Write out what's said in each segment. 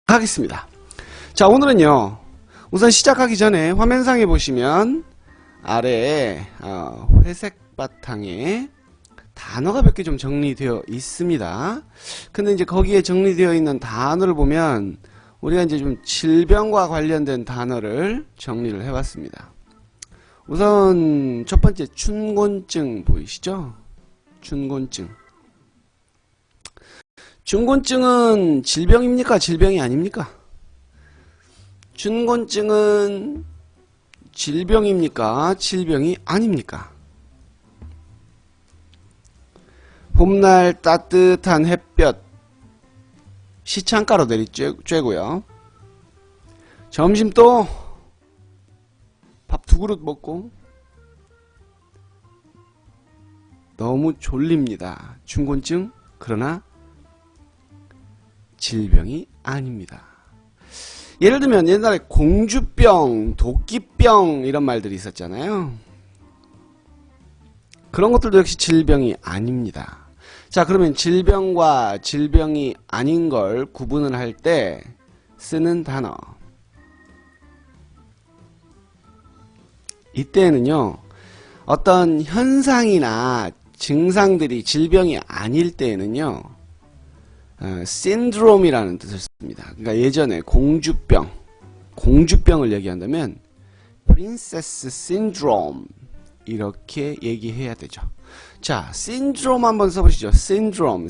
하겠습니다. 자, 오늘은요, 우선 시작하기 전에 화면상에 보시면 아래에 회색 바탕에 단어가 몇 개 좀 정리되어 있습니다. 근데 이제 거기에 정리되어 있는 단어를 보면 우리가 이제 좀 질병과 관련된 단어를 정리를 해봤습니다. 우선 첫 번째 춘곤증 보이시죠? 춘곤증. 춘곤증은 질병입니까? 질병이 아닙니까? 춘곤증은 질병입니까? 질병이 아닙니까? 봄날 따뜻한 햇볕 시창가로 내리쬐고요. 점심 또 밥 2그릇 먹고 너무 졸립니다. 춘곤증. 그러나 질병이 아닙니다. 예를 들면 옛날에 공주병, 도끼병 이런 말들이 있었잖아요. 그런 것들도 역시 질병이 아닙니다. 자, 그러면 질병과 질병이 아닌 걸 구분을 할 때 쓰는 단어. 이때는요, 어떤 현상이나 증상들이 질병이 아닐 때에는요, 신드롬이라는 뜻을 씁니다. 그러니까 예전에 공주병을 얘기한다면 프린세스 신드롬 이렇게 얘기해야 되죠. 자, 신드롬 한번 써보시죠. 신드롬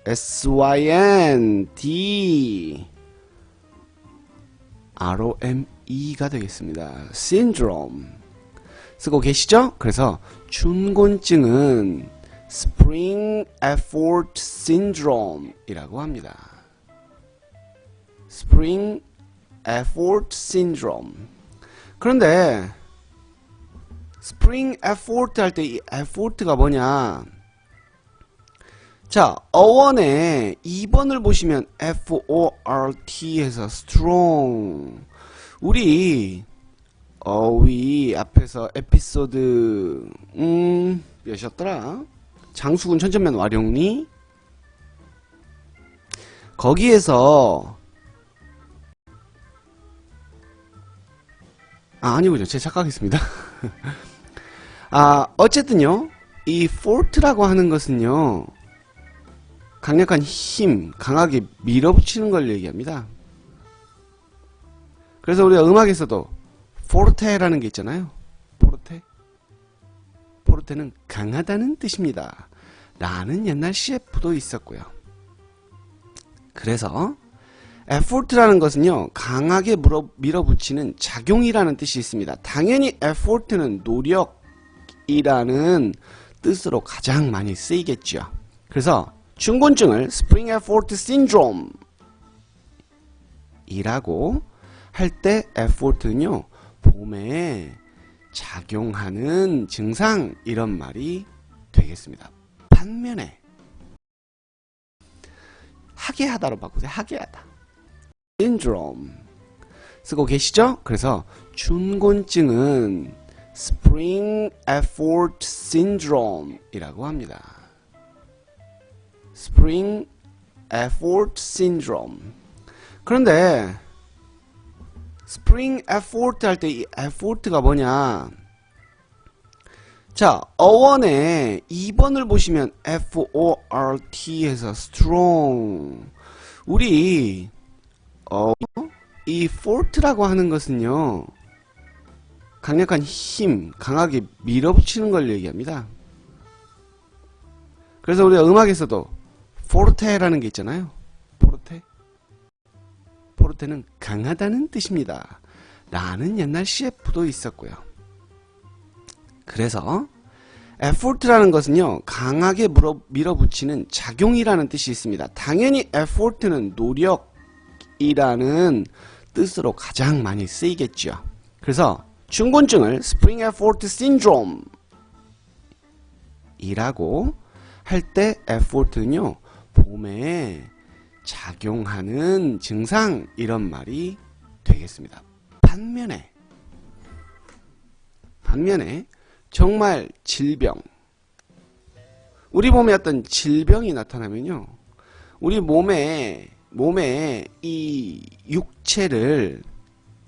SYNDROME가 되겠습니다. 신드롬 쓰고 계시죠? 그래서 춘곤증은 Spring Effort Syndrome 이라고 합니다. Spring Effort Syndrome. 그런데 Spring Effort 할 때 이 effort가 뭐냐? 자, 어원에 2번을 보시면 FORT 해서 strong. 우리 어휘 앞에서 에피소드 몇이었더라? 장수군 천천면 와룡리 거기에서 아니군요. 제 착각했습니다. 어쨌든요, 이 fort라고 하는 것은요, 강력한 힘, 강하게 밀어붙이는 걸 얘기합니다. 그래서 우리가 음악에서도 포르테라는 게 있잖아요. 포르테는 강하다는 뜻입니다. 라는 옛날 CF도 있었고요. 그래서 effort라는 것은요, 강하게 밀어붙이는 작용이라는 뜻이 있습니다. 당연히 effort는 노력이라는 뜻으로 가장 많이 쓰이겠죠. 그래서 춘곤증을 Spring Effort Syndrome 이라고 할 때 effort는요, 봄에 작용하는 증상 이런 말이 되겠습니다. 반면에 하게 하다로 바꾸세요. 하게 하다. syndrome 쓰고 계시죠? 그래서 춘곤증은 Spring Effort Syndrome 이라고 합니다. Spring Effort Syndrome. 그런데 Spring Effort 할 때 이 effort가 뭐냐? 자, 어원에 2번을 보시면 FORT 해서 strong. 우리 이 fort라고 하는 것은요, 강력한 힘, 강하게 밀어붙이는 걸 얘기합니다. 그래서 우리가 음악에서도 포르테라는 게 있잖아요. 포르테는 강하다는 뜻입니다. 라는 옛날 CF도 있었고요. 그래서 effort라는 것은요, 강하게 밀어붙이는 작용이라는 뜻이 있습니다. 당연히 effort는 노력이라는 뜻으로 가장 많이 쓰이겠죠. 그래서 춘곤증을 Spring Effort Syndrome 이라고 할 때 effort는요, 봄에 작용하는 증상 이런 말이 되겠습니다. 반면에 정말 질병, 우리 몸에 어떤 질병이 나타나면요, 우리 몸에 몸의 이 육체를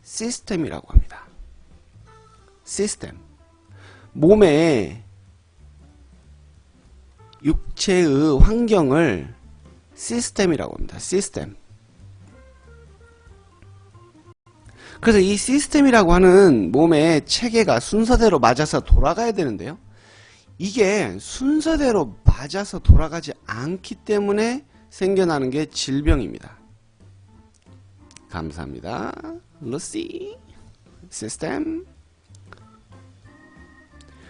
시스템이라고 합니다. 시스템. 몸의 육체의 환경을 시스템이라고 합니다. 시스템. 그래서 이 시스템이라고 하는 몸의 체계가 순서대로 맞아서 돌아가야 되는데요. 이게 순서대로 맞아서 돌아가지 않기 때문에 생겨나는 게 질병입니다. 감사합니다. 루시. 시스템.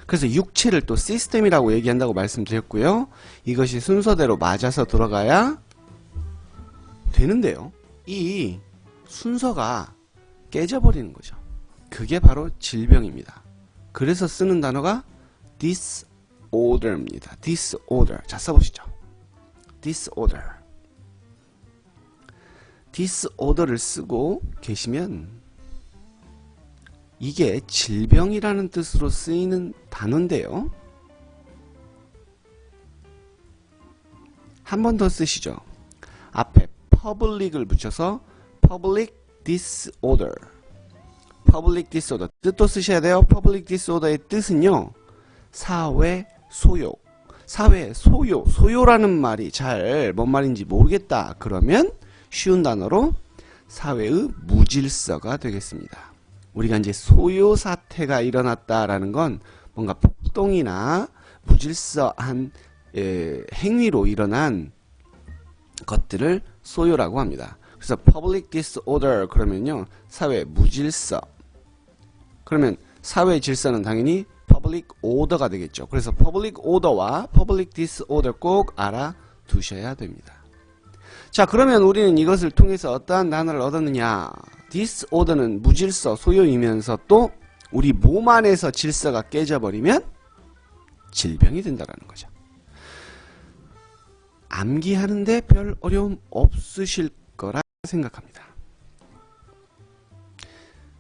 그래서 육체를 또 시스템이라고 얘기한다고 말씀드렸고요. 이것이 순서대로 맞아서 돌아가야 되는데요. 이 순서가 깨져버리는 거죠. 그게 바로 질병입니다. 그래서 쓰는 단어가 disorder입니다. disorder. 자, 써보시죠. disorder. disorder를 쓰고 계시면 이게 질병이라는 뜻으로 쓰이는 단어인데요. 한 번 더 쓰시죠. 앞에 public을 붙여서 public disorder. public disorder. 뜻도 쓰셔야 돼요. public disorder의 뜻은요. 사회 소요. 사회 소요. 소요라는 말이 잘 뭔 말인지 모르겠다. 그러면 쉬운 단어로 사회의 무질서가 되겠습니다. 우리가 이제 소요 사태가 일어났다라는 건 뭔가 폭동이나 무질서한 행위로 일어난 것들을 소요라고 합니다. 그래서 public disorder 그러면요. 사회 무질서. 그러면 사회 질서는 당연히 public order가 되겠죠. 그래서 public order와 public disorder 꼭 알아두셔야 됩니다. 자, 그러면 우리는 이것을 통해서 어떠한 단어를 얻었느냐. disorder는 무질서, 소요이면서 또 우리 몸 안에서 질서가 깨져버리면 질병이 된다는 거죠. 암기하는데 별 어려움 없으실 거라 생각합니다.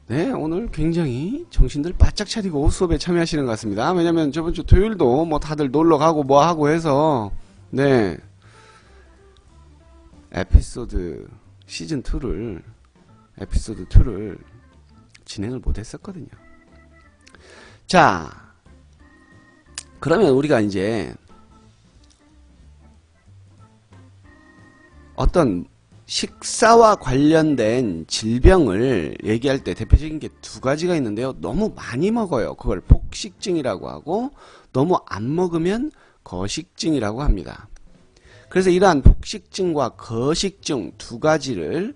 네, 오늘 굉장히 정신들 바짝 차리고 수업에 참여하시는 것 같습니다. 왜냐면 저번 주 토요일도 뭐 다들 놀러 가고 뭐 하고 해서 네, 에피소드 시즌2를 에피소드 2를 진행을 못 했었거든요. 자, 그러면 우리가 이제 어떤 식사와 관련된 질병을 얘기할 때 대표적인 게 두 가지가 있는데요. 너무 많이 먹어요. 그걸 폭식증이라고 하고 너무 안 먹으면 거식증이라고 합니다. 그래서 이러한 폭식증과 거식증 두 가지를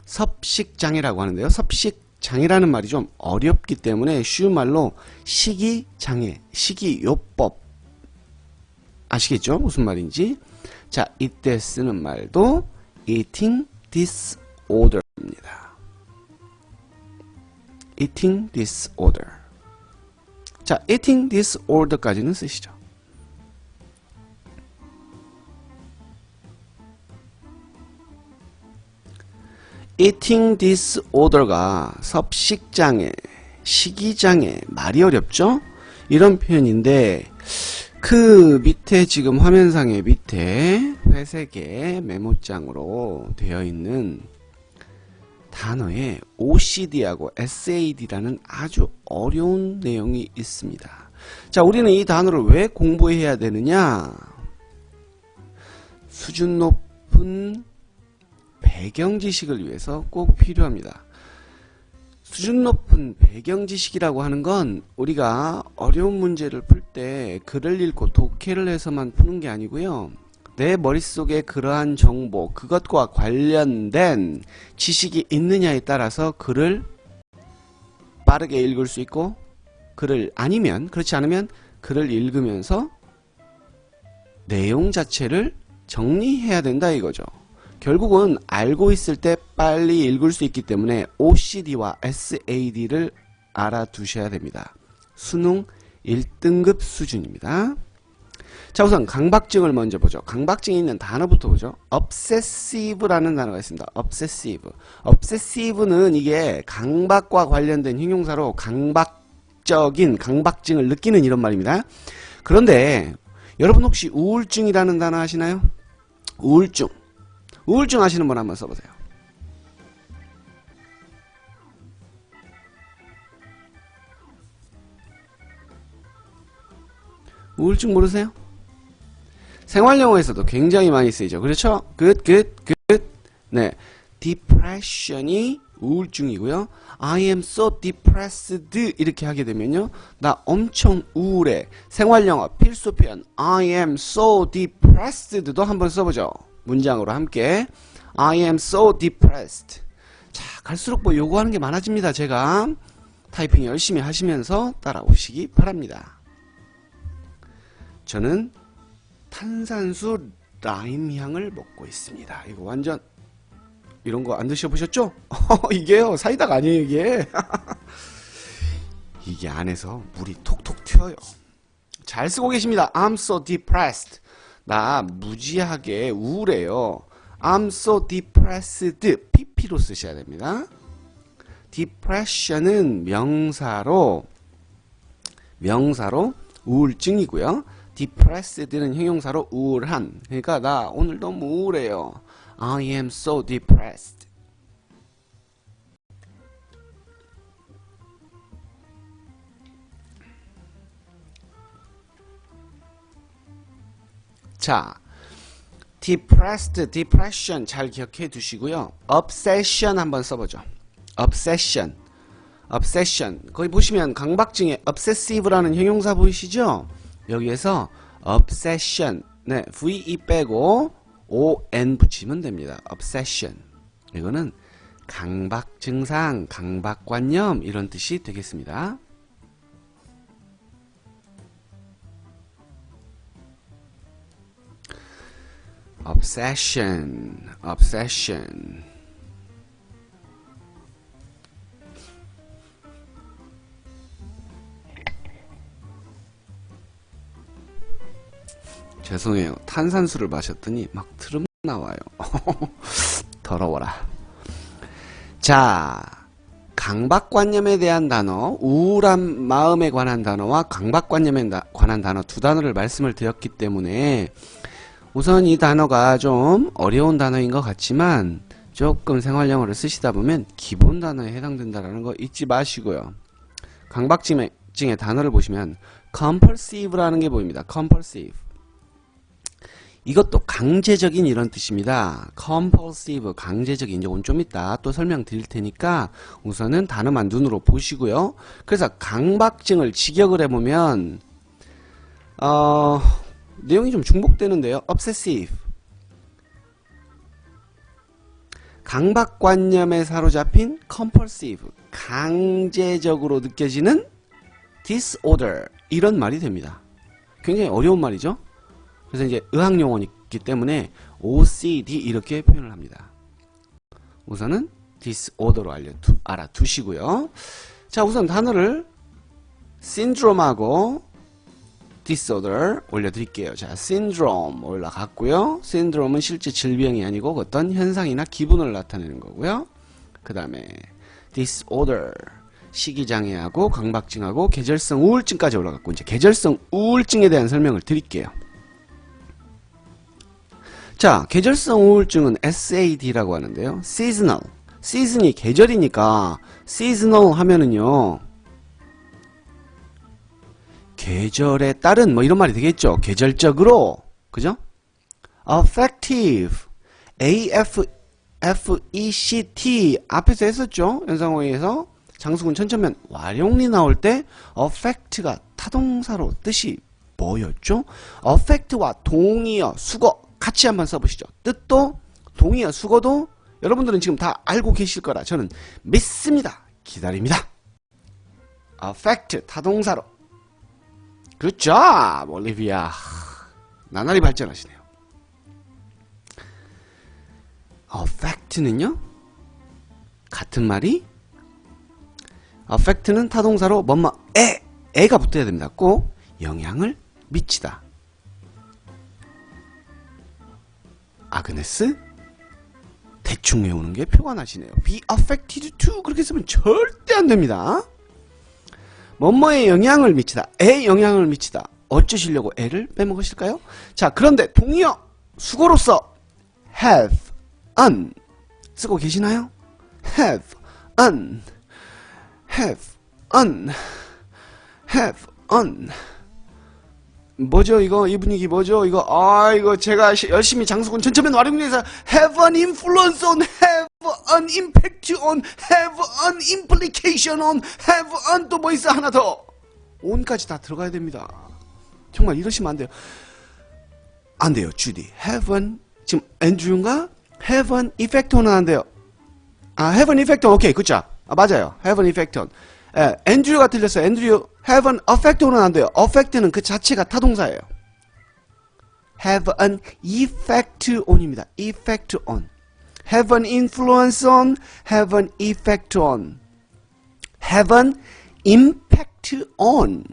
섭식장애라고 하는데요. 섭식장애라는 말이 좀 어렵기 때문에 쉬운 말로 식이장애, 식이요법 아시겠죠? 무슨 말인지. 자, 이때 쓰는 말도 eating disorder입니다. eating disorder. 자, eating disorder까지는 쓰시죠. eating disorder가 섭식장애, 식이장애, 말이 어렵죠? 이런 표현인데 그 밑에 지금 화면상의 밑에 회색의 메모장으로 되어 있는 단어에 OCD하고 SAD라는 아주 어려운 내용이 있습니다. 자, 우리는 이 단어를 왜 공부해야 되느냐? 수준 높은 배경 지식을 위해서 꼭 필요합니다. 수준 높은 배경 지식이라고 하는 건 우리가 어려운 문제를 풀 때 글을 읽고 독해를 해서만 푸는 게 아니고요. 내 머릿속에 그러한 정보, 그것과 관련된 지식이 있느냐에 따라서 글을 빠르게 읽을 수 있고 그렇지 않으면 글을 읽으면서 내용 자체를 정리해야 된다 이거죠. 결국은 알고 있을 때 빨리 읽을 수 있기 때문에 OCD와 SAD를 알아두셔야 됩니다. 수능 1등급 수준입니다. 자, 우선 강박증을 먼저 보죠. 강박증이 있는 단어부터 보죠. obsessive라는 단어가 있습니다. obsessive. obsessive는 이게 강박과 관련된 형용사로 강박적인 강박증을 느끼는 이런 말입니다. 그런데 여러분 혹시 우울증이라는 단어 아시나요? 우울증. 우울증 아시는 분 한번 써보세요. 우울증 모르세요? 생활용어에서도 굉장히 많이 쓰이죠. 그렇죠? 네. depression이 우울증이고요. I am so depressed 이렇게 하게 되면요. 나 엄청 우울해. 생활용어 필수 표현 I am so depressed도 한번 써보죠. 문장으로 함께 I am so depressed. 자, 갈수록 뭐 요구하는 게 많아집니다. 제가 타이핑 열심히 하시면서 따라오시기 바랍니다. 저는 탄산수 라임 향을 먹고 있습니다. 이거 완전 이런 거 안 드셔보셨죠? 이게요 사이다가 아니에요 이게. 이게 안에서 물이 톡톡 튀어요. 잘 쓰고 계십니다. I'm so depressed. 나 무지하게 우울해요. I'm so depressed. pp로 쓰셔야 됩니다. depression은 명사로 우울증이고요. depressed는 형용사로 우울한. 그러니까 나 오늘 너무 우울해요. I am so depressed. 자, depressed, depression 잘 기억해 두시고요. obsession 한번 써보죠. obsession. 거기 보시면 강박증에 obsessive라는 형용사 보이시죠? 여기에서 obsession, 네, ve 빼고 on 붙이면 됩니다. obsession. 이거는 강박 증상, 강박관념 이런 뜻이 되겠습니다. obsession. 죄송해요. 탄산수를 마셨더니 막 트름 나와요. 더러워라. 자, 강박관념에 대한 단어, 우울한 마음에 관한 단어와 강박관념에 관한 단어 두 단어를 말씀을 드렸기 때문에 우선 이 단어가 좀 어려운 단어인 것 같지만 조금 생활영어를 쓰시다 보면 기본 단어에 해당된다는 거 잊지 마시고요. 강박증의 단어를 보시면 compulsive라는 게 보입니다. compulsive. 이것도 강제적인 이런 뜻입니다. compulsive, 강제적인. 이건 좀 이따 또 설명드릴 테니까 우선은 단어만 눈으로 보시고요. 그래서 강박증을 직역을 해보면 내용이 좀 중복되는데요. obsessive. 강박관념에 사로잡힌 compulsive. 강제적으로 느껴지는 disorder. 이런 말이 됩니다. 굉장히 어려운 말이죠. 그래서 이제 의학용어이기 때문에 OCD 이렇게 표현을 합니다. 우선은 disorder로 알아두시고요. 자, 우선 단어를 syndrome하고 disorder 올려드릴게요. 자, syndrome 올라갔고요. syndrome은 실제 질병이 아니고 어떤 현상이나 기분을 나타내는 거고요. 그 다음에 disorder 식이장애하고 강박증하고 계절성 우울증까지 올라갔고 이제 계절성 우울증에 대한 설명을 드릴게요. 자, 계절성 우울증은 SAD라고 하는데요. seasonal. 시즌이 계절이니까 seasonal 하면은요. 계절에 따른 뭐 이런 말이 되겠죠. 계절적으로. 그죠? affective. AFECT 앞에서 했었죠. 연상어휘에서 장수군 천천면 와룡리 나올 때 affect가 타동사로 뜻이 뭐였죠? affect와 동의어, 수거 같이 한번 써보시죠. 뜻도 동의어, 수거도 여러분들은 지금 다 알고 계실 거라 저는 믿습니다. 기다립니다. affect 타동사로. 굿잡 올리비아. 나날이 발전하시네요. affect는요 같은 말이 affect는 타동사로 애가 붙어야 됩니다. 꼭 영향을 미치다. 아그네스 대충 외우는 게 표가 나시네요. be affected to 그렇게 쓰면 절대 안 됩니다. 뭐뭐에 영향을 미치다. 에 영향을 미치다. 어쩌시려고 애를 빼먹으실까요? 자, 그런데 동의어 수거로서 have an 쓰고 계시나요? have an have an have an 뭐죠 이거? 이 분위기 뭐죠 이거? 아 이거 제가 열심히 장수군 전체면 활용해서 have an influence on, have an impact on, have an implication on, have an 또 뭐 있어 하나 더 on까지 다 들어가야 됩니다. 정말 이러시면 안 돼요. 안 돼요 주디. have an 지금 앤드류인가? have an effect on은 안 돼요. 아 have an effect on 오케이 그쵸? 아 맞아요 have an effect on. 예, 앤드류가 틀렸어요. 앤드류 have an effect on은 안 돼요. effect는 그 자체가 타동사예요. have an effect on입니다. effect on. have an influence on, have an effect on. have an impact on.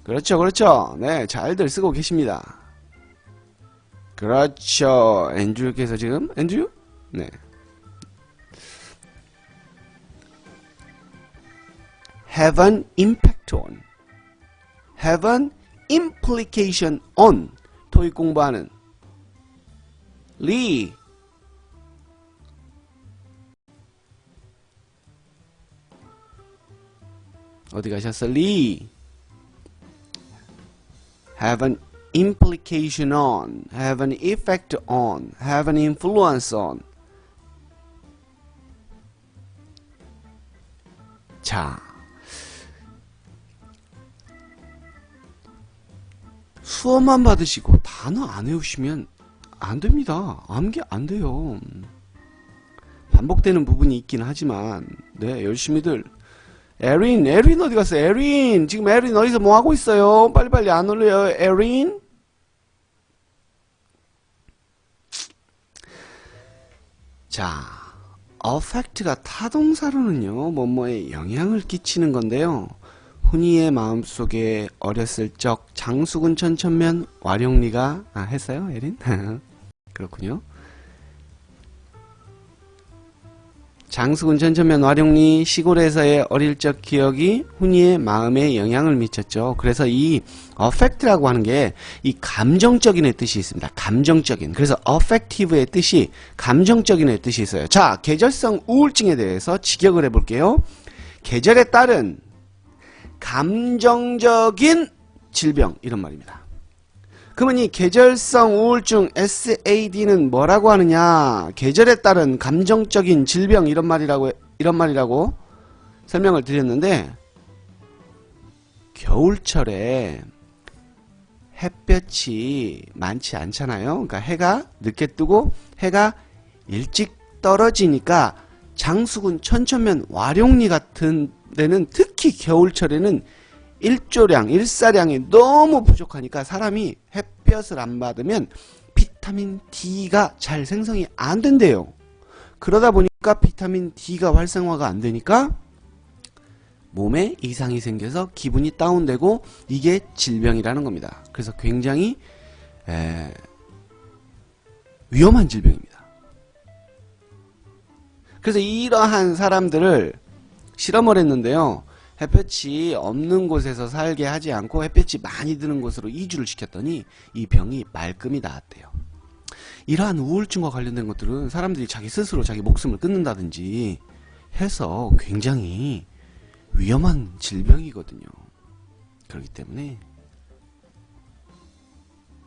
그렇죠, 그렇죠. 네, 잘들 쓰고 계십니다. 그렇죠. 앤드류께서 지금, 앤드류? 네. have an impact on. have an implication on. 토익 공부하는 리. 어디 가셨어? 리. have an implication on, have an effect on, have an influence on. 자, 수업만 받으시고 단어 안 외우시면 안 됩니다. 암기 안 돼요. 반복되는 부분이 있긴 하지만, 네, 열심히들. 에린 어디 갔어? 에린 지금 에린 어디서 뭐 하고 있어요? 빨리빨리 안 올려요, 에린? 자, affect가 타동사로는요, 뭐뭐에 영향을 끼치는 건데요. 훈이의 마음속에 어렸을 적 장수군 천천면 와룡리가 했어요, 에린? 그렇군요. 장수군 천천면 와룡리 시골에서의 어릴 적 기억이 훈이의 마음에 영향을 미쳤죠. 그래서 이 affect라고 하는 게 이 감정적인의 뜻이 있습니다. 감정적인. 그래서 affective의 뜻이 감정적인의 뜻이 있어요. 자, 계절성 우울증에 대해서 직역을 해볼게요. 계절에 따른 감정적인 질병 이런 말입니다. 그러면 이 계절성 우울증 SAD는 뭐라고 하느냐? 계절에 따른 감정적인 질병 이런 말이라고 설명을 드렸는데, 겨울철에 햇볕이 많지 않잖아요. 그러니까 해가 늦게 뜨고 해가 일찍 떨어지니까 장수군 천천면 와룡리 같은 데는 특히 겨울철에는 일사량이 너무 부족하니까 사람이 햇볕을 안 받으면 비타민 D가 잘 생성이 안 된대요. 그러다 보니까 비타민 D가 활성화가 안 되니까 몸에 이상이 생겨서 기분이 다운되고 이게 질병이라는 겁니다. 그래서 굉장히 위험한 질병입니다. 그래서 이러한 사람들을 실험을 했는데요. 햇볕이 없는 곳에서 살게 하지 않고 햇볕이 많이 드는 곳으로 이주를 시켰더니 이 병이 말끔히 나았대요. 이러한 우울증과 관련된 것들은 사람들이 자기 스스로 자기 목숨을 끊는다든지 해서 굉장히 위험한 질병이거든요. 그렇기 때문에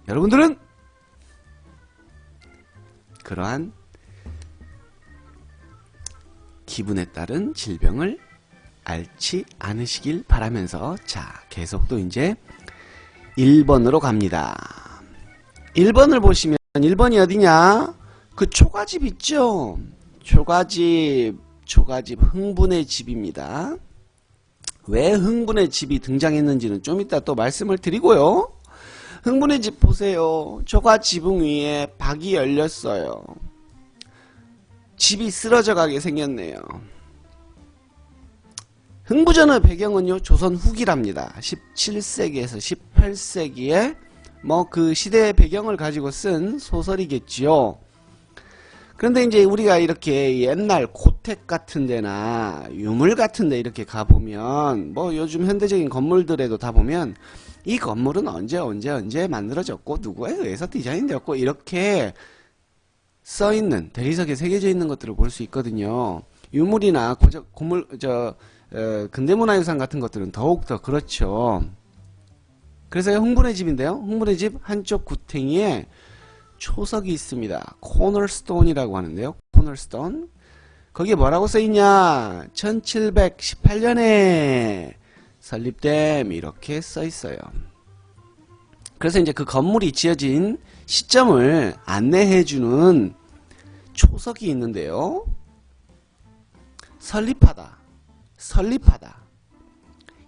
여러분들은 그러한 기분에 따른 질병을 앓지 않으시길 바라면서, 자, 계속 또 이제 1번으로 갑니다. 1번을 보시면 1번이 어디냐? 그 초가집 있죠? 초가집 흥분의 집입니다. 왜 흥분의 집이 등장했는지는 좀 이따 또 말씀을 드리고요. 흥분의 집 보세요. 초가지붕 위에 박이 열렸어요. 집이 쓰러져 가게 생겼네요. 흥부전의 배경은요, 조선 후기랍니다. 17세기에서 18세기에 뭐 그 시대의 배경을 가지고 쓴 소설이겠지요. 그런데 이제 우리가 이렇게 옛날 고택 같은 데나 유물 같은 데 이렇게 가보면, 뭐 요즘 현대적인 건물들에도 다 보면 이 건물은 언제 만들어졌고 누구에 의해서 디자인되었고 이렇게 써있는 대리석에 새겨져 있는 것들을 볼 수 있거든요. 유물이나 근대문화유산 같은 것들은 더욱더 그렇죠. 그래서 흥분의 집인데요. 흥분의 집 한쪽 구탱이에 초석이 있습니다. 코너스톤이라고 하는데요. 코너스톤. 거기에 뭐라고 써있냐? 1718년에 설립됨 이렇게 써있어요. 그래서 이제 그 건물이 지어진 시점을 안내해주는 초석이 있는데요. 설립하다.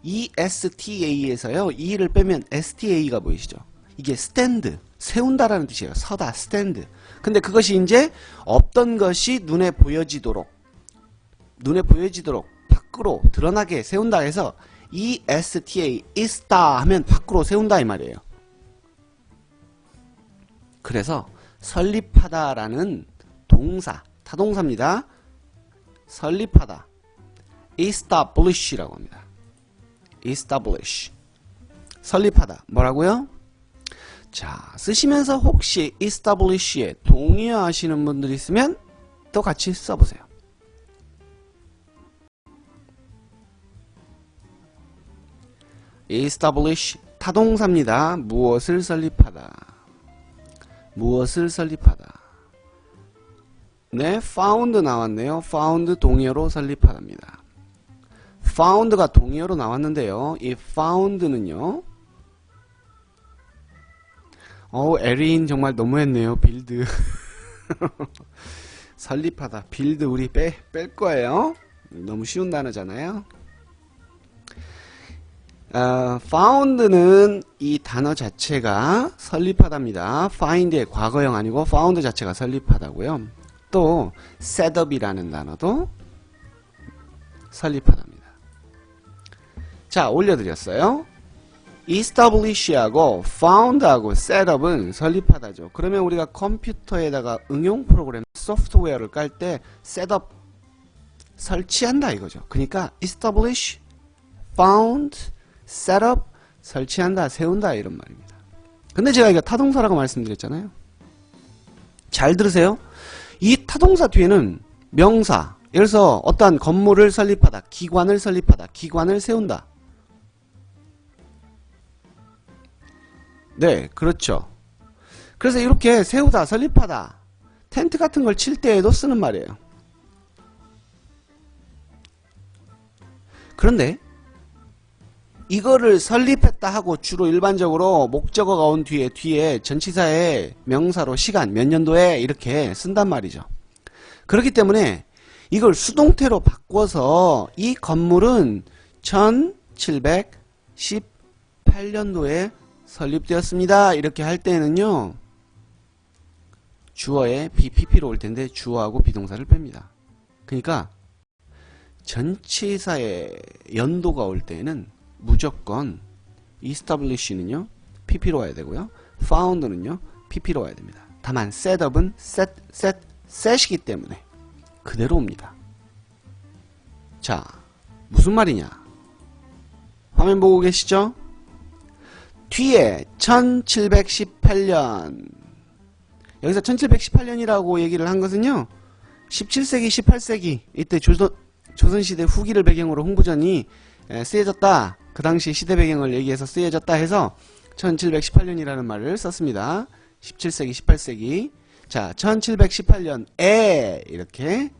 ESTA에서요. E를 빼면 STA가 보이시죠? 이게 스탠드, 세운다라는 뜻이에요. 서다, 스탠드. 근데 그것이 이제 없던 것이 눈에 보여지도록 밖으로 드러나게 세운다 해서 ESTA, 있다 하면 밖으로 세운다 이 말이에요. 그래서 설립하다라는 동사, 타동사입니다. 설립하다. establish라고 합니다. establish. 설립하다. 뭐라고요? 자, 쓰시면서 혹시 establish에 동의하시는 분들 있으면 또 같이 써보세요. establish 타동사입니다. 무엇을 설립하다. 무엇을 설립하다. 네, found 나왔네요. found 동의어로 설립하답니다. found가 동의어로 나왔는데요. 이 found는요. 에린 정말 너무했네요. 빌드. 설립하다. 빌드 우리 뺄 거예요. 너무 쉬운 단어잖아요. found는 이 단어 자체가 설립하답니다. find의 과거형 아니고 found 자체가 설립하다고요. 또 setup이라는 단어도 설립하답니다. 자, 올려드렸어요. establish하고 found하고 setup은 설립하다죠. 그러면 우리가 컴퓨터에다가 응용 프로그램 소프트웨어를 깔 때 setup 설치한다 이거죠. 그러니까 establish, found, setup 설치한다, 세운다 이런 말입니다. 근데 제가 이거 타동사라고 말씀드렸잖아요. 잘 들으세요. 이 타동사 뒤에는 명사, 예를 들어서 어떠한 건물을 설립하다, 기관을 설립하다, 기관을 세운다. 네, 그렇죠. 그래서 이렇게 세우다, 설립하다, 텐트 같은 걸 칠 때에도 쓰는 말이에요. 그런데 이거를 설립했다 하고 주로 일반적으로 목적어가 온 뒤에 전치사의 명사로 시간, 몇 년도에 이렇게 쓴단 말이죠. 그렇기 때문에 이걸 수동태로 바꿔서 이 건물은 1718년도에 설립되었습니다. 이렇게 할 때는요. 주어에 BPP로 올 텐데 주어하고 비동사를 뺍니다. 그러니까 전치사의 연도가 올 때는 무조건 establish는요 pp로 와야 되고요. found는요 pp로 와야 됩니다. 다만 setup은 set이기 때문에 그대로 옵니다. 자, 무슨 말이냐? 화면 보고 계시죠? 뒤에 1718년, 여기서 1718년이라고 얘기를 한 것은요 17세기 18세기 이때 조선시대 후기를 배경으로 흥부전이 쓰여졌다. 그 당시 시대 배경을 얘기해서 쓰여졌다 해서 1718년이라는 말을 썼습니다. 17세기 18세기. 자, 1718년에 이렇게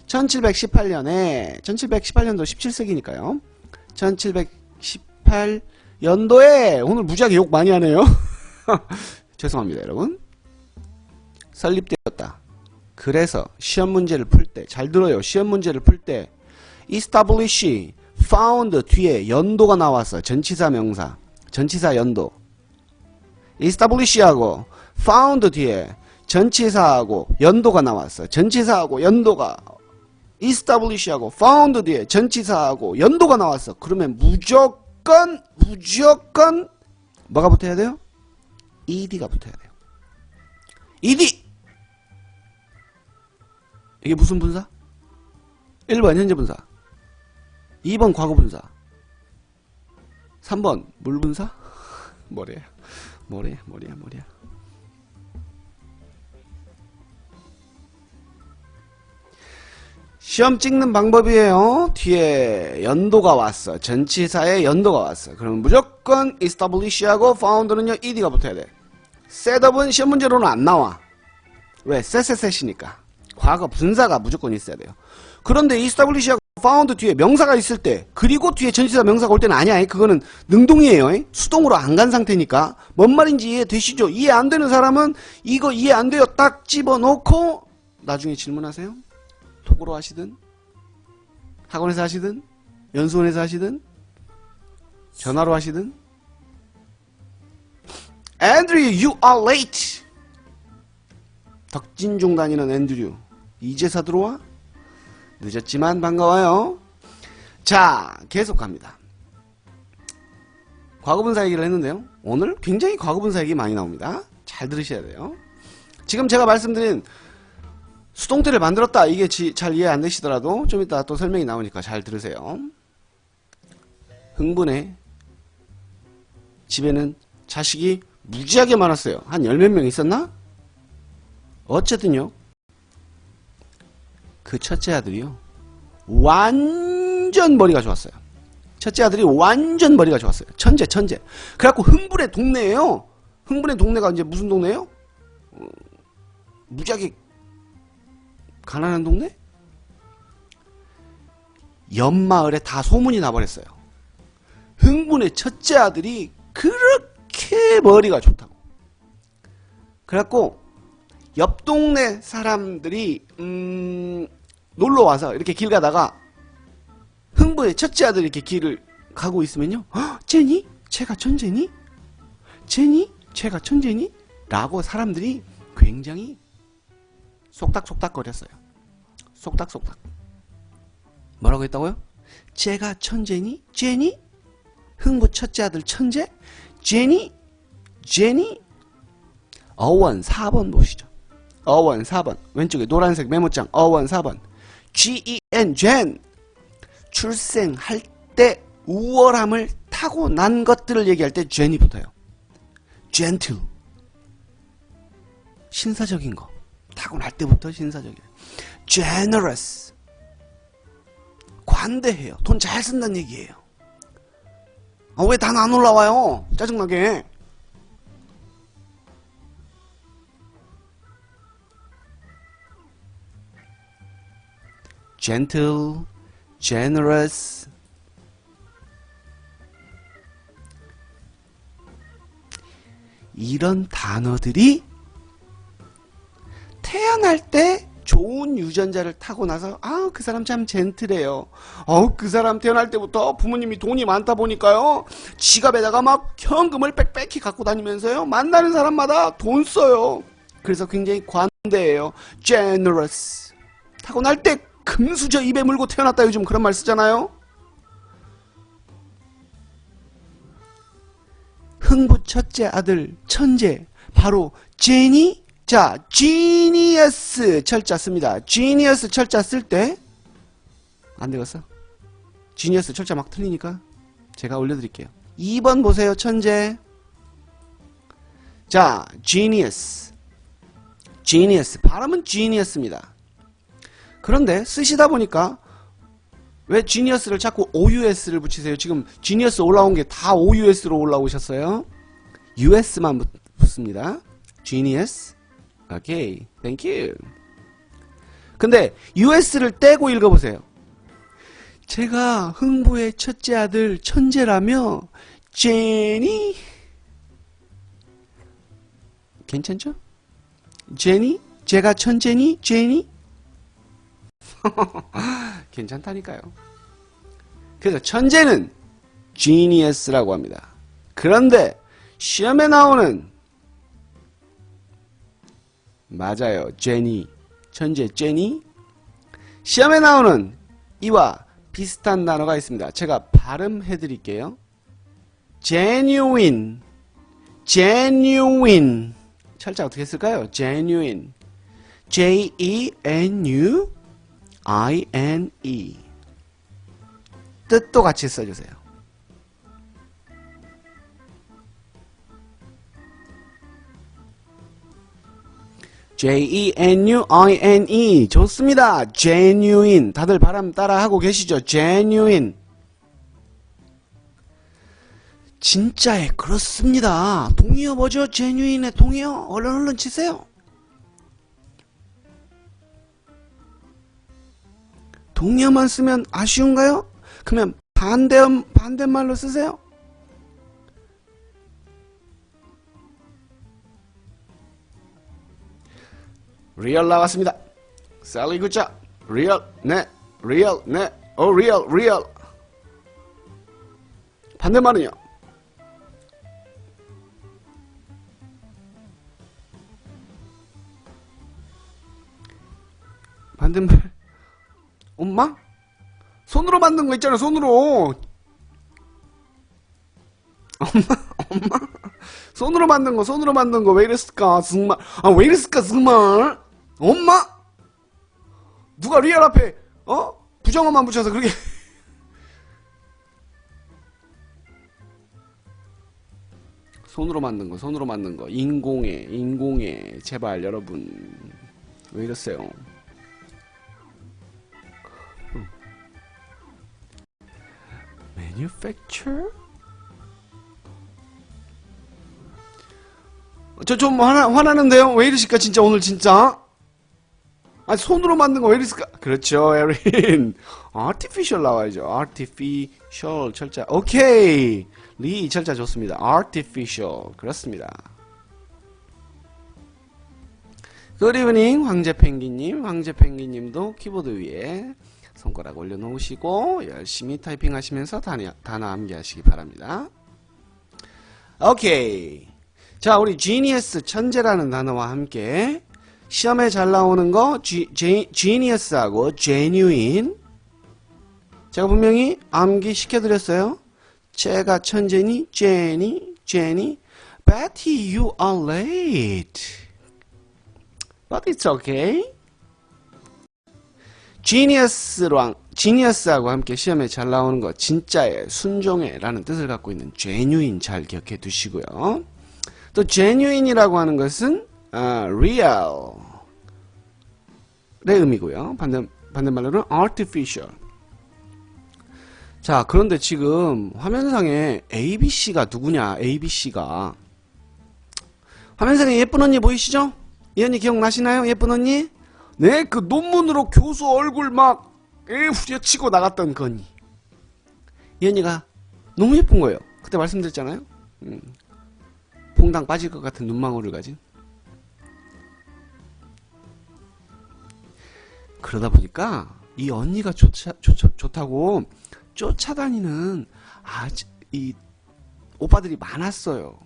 1718년에 1718년도 17세기니까요. 1718년도에 오늘 무지하게 욕 많이 하네요. 죄송합니다, 여러분. 설립되었다. 그래서 시험 문제를 풀 때 잘 들어요. 시험 문제를 풀 때 establish, found 뒤에 연도가 나왔어. 전치사 명사, 전치사 연도. establish하고 found 뒤에 전치사하고 연도가 나왔어. 전치사하고 연도가 establish하고 found 뒤에 전치사하고 연도가 나왔어. 그러면 무조건 뭐가 붙어야 돼요? ed가 붙어야 돼요. ed. 이게 무슨 분사? 1번 현재 분사, 2번 과거 분사, 3번 물 분사? 뭐래야. 뭐래야. 시험 찍는 방법이에요. 뒤에 연도가 왔어. 전치사에 연도가 왔어. 그러면 무조건 establish하고 found는요 ed가 붙어야 돼. setup은 시험 문제로는 안 나와. 왜? set이니까. 과거 분사가 무조건 있어야 돼요. 그런데 establish하고 found 뒤에 명사가 있을 때, 그리고 뒤에 전치사 명사가 올 때는 아니야. 그거는 능동이에요. 수동으로 안 간 상태니까. 뭔 말인지 이해되시죠? 이해 안 되는 사람은 이거 이해 안 돼요. 딱 집어넣고 나중에 질문하세요. 톡으로 하시든, 학원에서 하시든, 연수원에서 하시든, 전화로 하시든. Andrew, you are late. 덕진중 다니는 앤드류. 이제서 들어와? 늦었지만 반가워요. 자, 계속 갑니다. 과거분사 얘기를 했는데요. 오늘 굉장히 과거분사 얘기 많이 나옵니다. 잘 들으셔야 돼요. 지금 제가 말씀드린 수동태를 만들었다. 이게 잘 이해 안 되시더라도 좀 이따 또 설명이 나오니까 잘 들으세요. 흥분해. 집에는 자식이 무지하게 많았어요. 한 10몇 명 있었나? 어쨌든요. 그 첫째 아들이요. 완전 머리가 좋았어요. 첫째 아들이 완전 머리가 좋았어요. 천재. 그래갖고 흥분의 동네예요. 흥분의 동네가 이제 무슨 동네예요? 무지하게 가난한 동네? 옆마을에 다 소문이 나버렸어요. 흥분의 첫째 아들이 그렇게 머리가 좋다고. 그래갖고 옆 동네 사람들이 놀러와서 이렇게 길 가다가 흥분의 첫째 아들이 이렇게 길을 가고 있으면요, 제니? 쟤가 천재니? 제니? 쟤가 천재니? 라고 사람들이 굉장히 속닥속닥 거렸어요. 속닥속닥. 뭐라고 했다고요? 쟤가 천재니? 제니? 흥부 첫째 아들 천재? 제니? 어원 4번 보시죠. 어원 4번. 왼쪽에 노란색 메모장 어원 4번. gen, gen. 출생할 때 우월함을 타고난 것들을 얘기할 때 gen이 붙어요. gentle. 신사적인 거. 타고날 때부터 신사적이에요. generous. 관대해요. 돈 잘 쓴다는 얘기예요. 왜 단 안 올라와요? 짜증나게. gentle, generous. 이런 단어들이 태어날 때 좋은 유전자를 타고 나서 그 사람 참 젠틀해요. 그 사람 태어날 때부터 부모님이 돈이 많다 보니까요, 지갑에다가 막 현금을 빽빽히 갖고 다니면서요, 만나는 사람마다 돈 써요. 그래서 굉장히 관대해요. generous. 타고날 때 금수저 입에 물고 태어났다, 요즘 그런 말 쓰잖아요. 흥부 첫째 아들 천재, 바로 제니. 자, genius 철자 씁니다. genius 철자 쓸 때 안 되겠어? genius 철자 막 틀리니까 제가 올려드릴게요. 2번 보세요. 천재. 자, genius. 발음은 genius입니다. 그런데 쓰시다 보니까 왜 genius를 자꾸 ous를 붙이세요? 지금 genius 올라온 게 다 ous로 올라오셨어요. us만 붙습니다. genius. 오케이, 땡큐. 근데 us를 떼고 읽어보세요. 제가 흥부의 첫째 아들 천재라며 제니. 괜찮죠? 제니? 제가 천재니? 제니? 괜찮다니까요. 그래서 천재는 genius라고 합니다. 그런데 시험에 나오는, 맞아요, 제니, 천재 제니. 시험에 나오는 이와 비슷한 단어가 있습니다. 제가 발음해 드릴게요. genuine. 철자 어떻게 쓸까요? genuine. J-E-N-U I-N-E. 뜻도 같이 써주세요. Genuine. 좋습니다. genuine. 다들 발음 따라 하고 계시죠? genuine. 진짜에 그렇습니다. 동의어 뭐죠? genuine의 동의어. 얼른 치세요. 동의어만 쓰면 아쉬운가요? 그러면 반대말로 쓰세요. real 나왔습니다. 셀리 굿잡. real 네. real 네. real 반대말은요? 반대말 엄마? 손으로 만든 거 있잖아. 손으로 엄마 손으로 만든 거 왜 이랬을까 정말. 왜 이랬을까 정말. 엄마? 누가 리얼 앞에 부정어만 붙여서 그렇게 손으로 만든 거 인공에 제발 여러분 왜 이랬어요. manufacture? 저 좀 화나는데요. 왜 이러실까 진짜 오늘 진짜. 손으로 만든 거 왜 이랬을까? 그렇죠, 에린. artificial 나와야죠. artificial 철자. 오케이. 리 철자 좋습니다. artificial. 그렇습니다. Good evening, 황제펭귄님. 황제펭귄님도 키보드 위에 손가락 올려놓으시고 열심히 타이핑하시면서 단어 암기하시기 바랍니다. 오케이. 자, 우리 genius, 천재라는 단어와 함께 시험에 잘 나오는 거 genius하고 genuine 제가 분명히 암기시켜드렸어요. 제가 천재니? Jenny? Betty, you are late. But it's okay. genius하고 함께 시험에 잘 나오는 거 진짜의, 순종의 라는 뜻을 갖고 있는 genuine 잘 기억해 두시고요. 또 genuine이라고 하는 것은 real의 의미고요. 반대말로는 artificial. 자, 그런데 지금 화면상에 ABC가 누구냐? ABC가 화면상에 예쁜 언니 보이시죠? 이 언니 기억나시나요? 예쁜 언니? 네, 그 논문으로 교수 얼굴 막 후려치고 나갔던 그 언니. 이 언니가 너무 예쁜 거예요. 그때 말씀드렸잖아요. 퐁당 빠질 것 같은 눈망울을 가진. 그러다 보니까 이 언니가 좋다고 쫓아다니는 이 오빠들이 많았어요.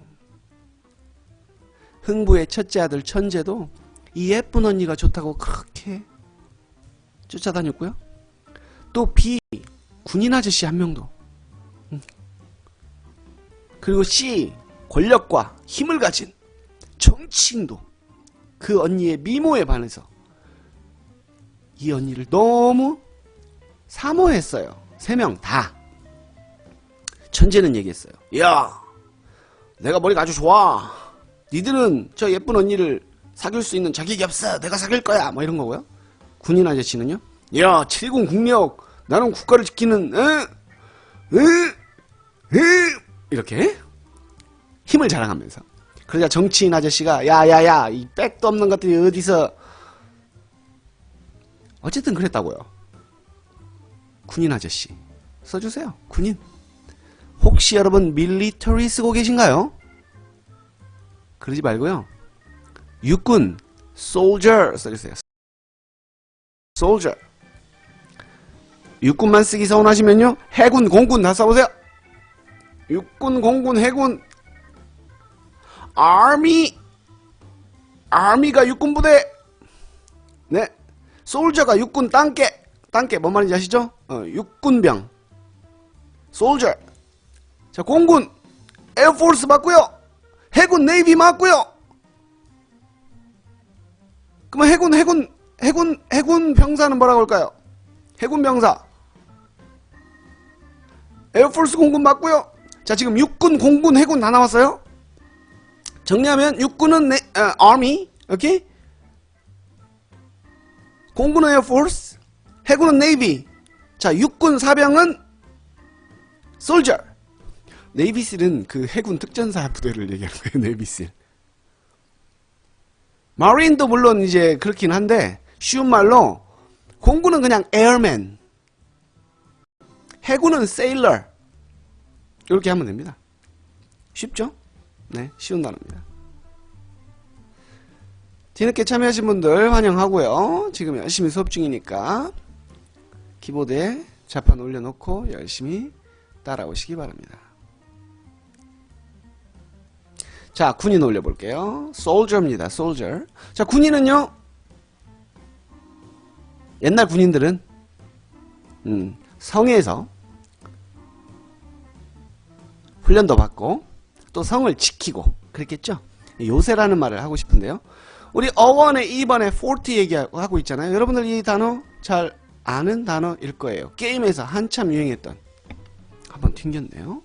흥부의 첫째 아들 천재도 이 예쁜 언니가 좋다고 그렇게 쫓아다녔고요. 또 B 군인 아저씨 한 명도. 그리고 C 권력과 힘을 가진 정치인도 그 언니의 미모에 반해서 이 언니를 너무 사모했어요. 세 명 다. 천재는 얘기했어요. 야, 내가 머리가 아주 좋아. 니들은 저 예쁜 언니를 사귈 수 있는 자격이 없어. 내가 사귈 거야. 뭐 이런 거고요. 군인 아저씨는요. 야, 70 국력. 나는 국가를 지키는 이렇게 힘을 자랑하면서. 그러자 정치인 아저씨가 야야야, 이 백도 없는 것들이 어디서. 어쨌든 그랬다고요. 군인 아저씨 써주세요. 군인. 혹시 여러분 밀리터리 쓰고 계신가요? 그러지 말고요. 육군 soldier 써주세요. soldier. 육군만 쓰기 서운하시면요, 해군, 공군 다 써보세요. 육군, 공군, 해군. army가 육군부대. 네. soldier가 육군 땅개. 땅개 뭔 말인지 아시죠? 육군병. soldier. 자, 공군 에어포스 맞고요. 해군 네이비 맞고요. 그러면 해군 병사는 뭐라고 할까요? 해군 병사. 에어포스 공군 맞고요. 자, 지금 육군, 공군, 해군 다 나왔어요. 정리하면 육군은 army, 오케이? 공군은 에어포스, 해군은 네이비. 자, 육군 사병은 솔저. 네이비실은 그 해군 특전사 부대를 얘기하는 거예요. 네이비실. 마린도 물론 이제 그렇긴 한데 쉬운 말로 공군은 그냥 에어맨, 해군은 세일러. 이렇게 하면 됩니다. 쉽죠? 네, 쉬운 단어입니다. 뒤늦게 참여하신 분들 환영하고요. 지금 열심히 수업 중이니까 키보드에 자판 올려놓고 열심히 따라오시기 바랍니다. 자, 군인 올려볼게요. soldier입니다. soldier. 자, 군인은요, 옛날 군인들은 성에서 훈련도 받고 또 성을 지키고 그랬겠죠. 요새라는 말을 하고 싶은데요, 우리 어원의 2번에 fort 얘기하고 있잖아요. 여러분들 이 단어 잘 아는 단어일 거예요. 게임에서 한참 유행했던. 한번 튕겼네요.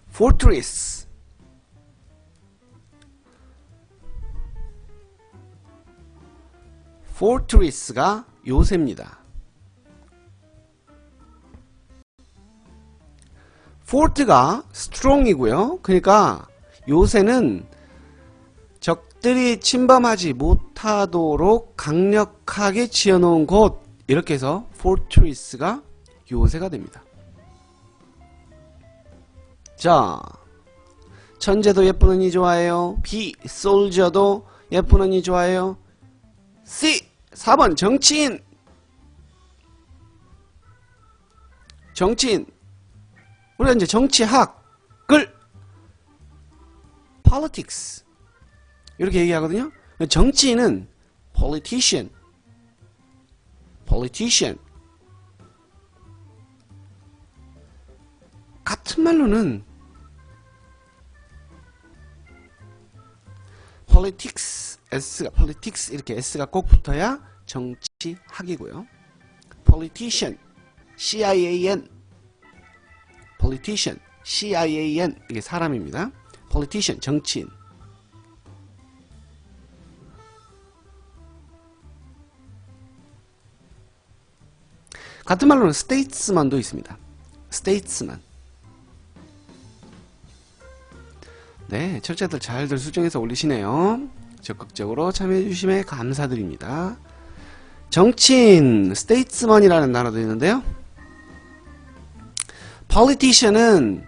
fortress. fortress가 요새입니다. fort가 strong이고요. 그러니까 요새는 적들이 침범하지 못하도록 강력하게 지어놓은 곳, 이렇게 해서 fortress가 요새가 됩니다. 자, 천재도 예쁜 언니 좋아해요. B, soldier도 예쁜 언니 좋아해요. C, 4번 정치인. 정치인. 우리가 이제 정치학을 politics 이렇게 얘기하거든요. 정치인은 politician. 같은 말로는 politics, S가 politics 이렇게 S가 꼭 붙어야 정치학이고요. politician, C-I-A-N, politician, C-I-A-N, 이게 사람입니다. politician, 정치인. 같은 말로는 statesman도 있습니다. statesman. 네, 철자들 잘들 수정해서 올리시네요. 적극적으로 참여해주심에 감사드립니다. 정치인, statesman이라는 단어도 있는데요. politician은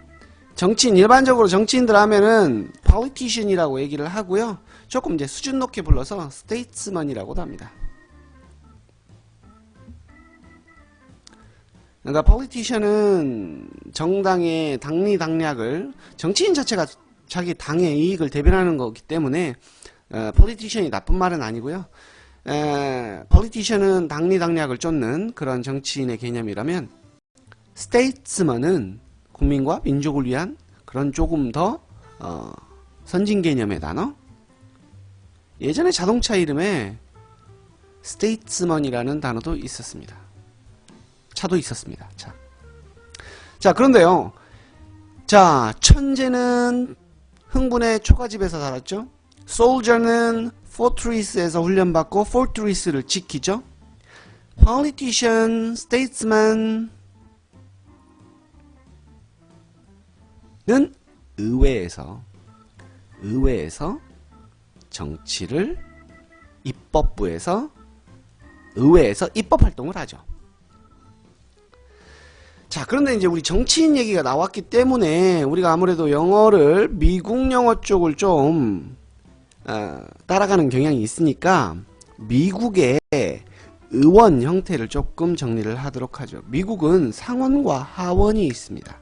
정치인, 일반적으로 정치인들 하면은 politician이라고 얘기를 하고요. 조금 이제 수준 높게 불러서 statesman이라고도 합니다. 그러니까 politician은 정당의 당리당략을, 정치인 자체가 자기 당의 이익을 대변하는 거기 때문에 politician이 나쁜 말은 아니고요. politician은 당리당략을 쫓는 그런 정치인의 개념이라면 statesman은 국민과 민족을 위한 그런 조금 더 선진 개념의 단어. 예전에 자동차 이름에 statesman이라는 단어도 있었습니다. 차도 있었습니다. 자, 그런데요. 자, 천재는 흥분의 초가집에서 살았죠. soldier는 fortress에서 훈련받고 fortress를 지키죠. politician, statesman 는 의회에서 정치를, 입법부에서 의회에서 입법 활동을 하죠. 자, 그런데 이제 우리 정치인 얘기가 나왔기 때문에 우리가 아무래도 영어를 미국 영어 쪽을 좀 따라가는 경향이 있으니까 미국의 의원 형태를 조금 정리를 하도록 하죠. 미국은 상원과 하원이 있습니다.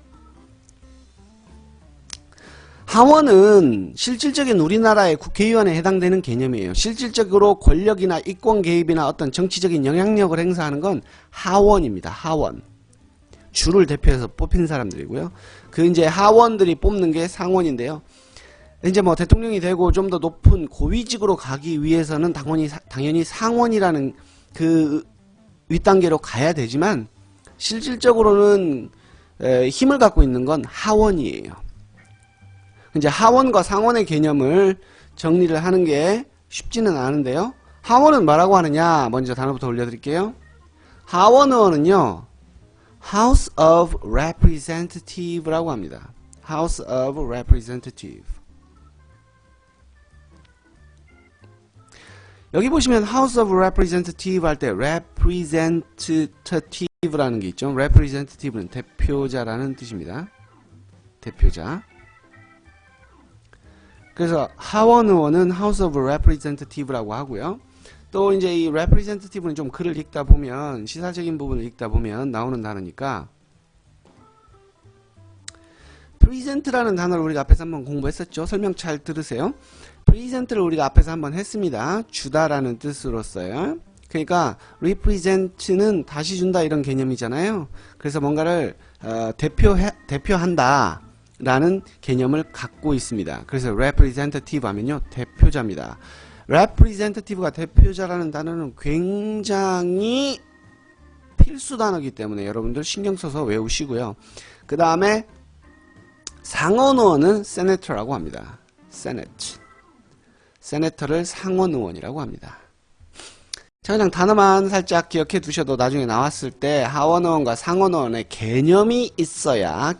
하원은 실질적인 우리나라의 국회의원에 해당되는 개념이에요. 실질적으로 권력이나 이권 개입이나 어떤 정치적인 영향력을 행사하는 건 하원입니다. 하원. 주를 대표해서 뽑힌 사람들이고요. 그 이제 하원들이 뽑는 게 상원인데요. 이제 뭐 대통령이 되고 좀 더 높은 고위직으로 가기 위해서는 당연히 상원이라는 그 윗단계로 가야 되지만 실질적으로는 힘을 갖고 있는 건 하원이에요. 이제 하원과 상원의 개념을 정리를 하는 게 쉽지는 않은데요. 하원은 뭐라고 하느냐? 먼저 단어부터 올려드릴게요. 하원의원은요, House of Representative라고 합니다. House of Representative. 여기 보시면 House of Representative 할 때 Representative라는 게 있죠. Representative는 대표자라는 뜻입니다. 대표자. 그래서 하원 의원은 House of Representative라고 하고요. 또 이제 이 Representative는 좀 글을 읽다 보면, 시사적인 부분을 읽다 보면 나오는 단어니까, Present라는 단어를 우리가 앞에서 한번 공부했었죠. 설명 잘 들으세요. Present를 우리가 앞에서 한번 했습니다. 주다라는 뜻으로써요. 그러니까 represent는 다시 준다 이런 개념이잖아요. 그래서 뭔가를 대표한다 라는 개념을 갖고 있습니다. 그래서 representative 하면요, 대표자입니다. representative가 대표자라는 단어는 굉장히 필수 단어이기 때문에 여러분들 신경 써서 외우시고요. 그 다음에 상원의원은 senator라고 합니다. senator를 상원의원이라고 합니다. 자, 그냥 단어만 살짝 기억해 두셔도 나중에 나왔을 때 하원의원과 상원의원의 개념이 있어야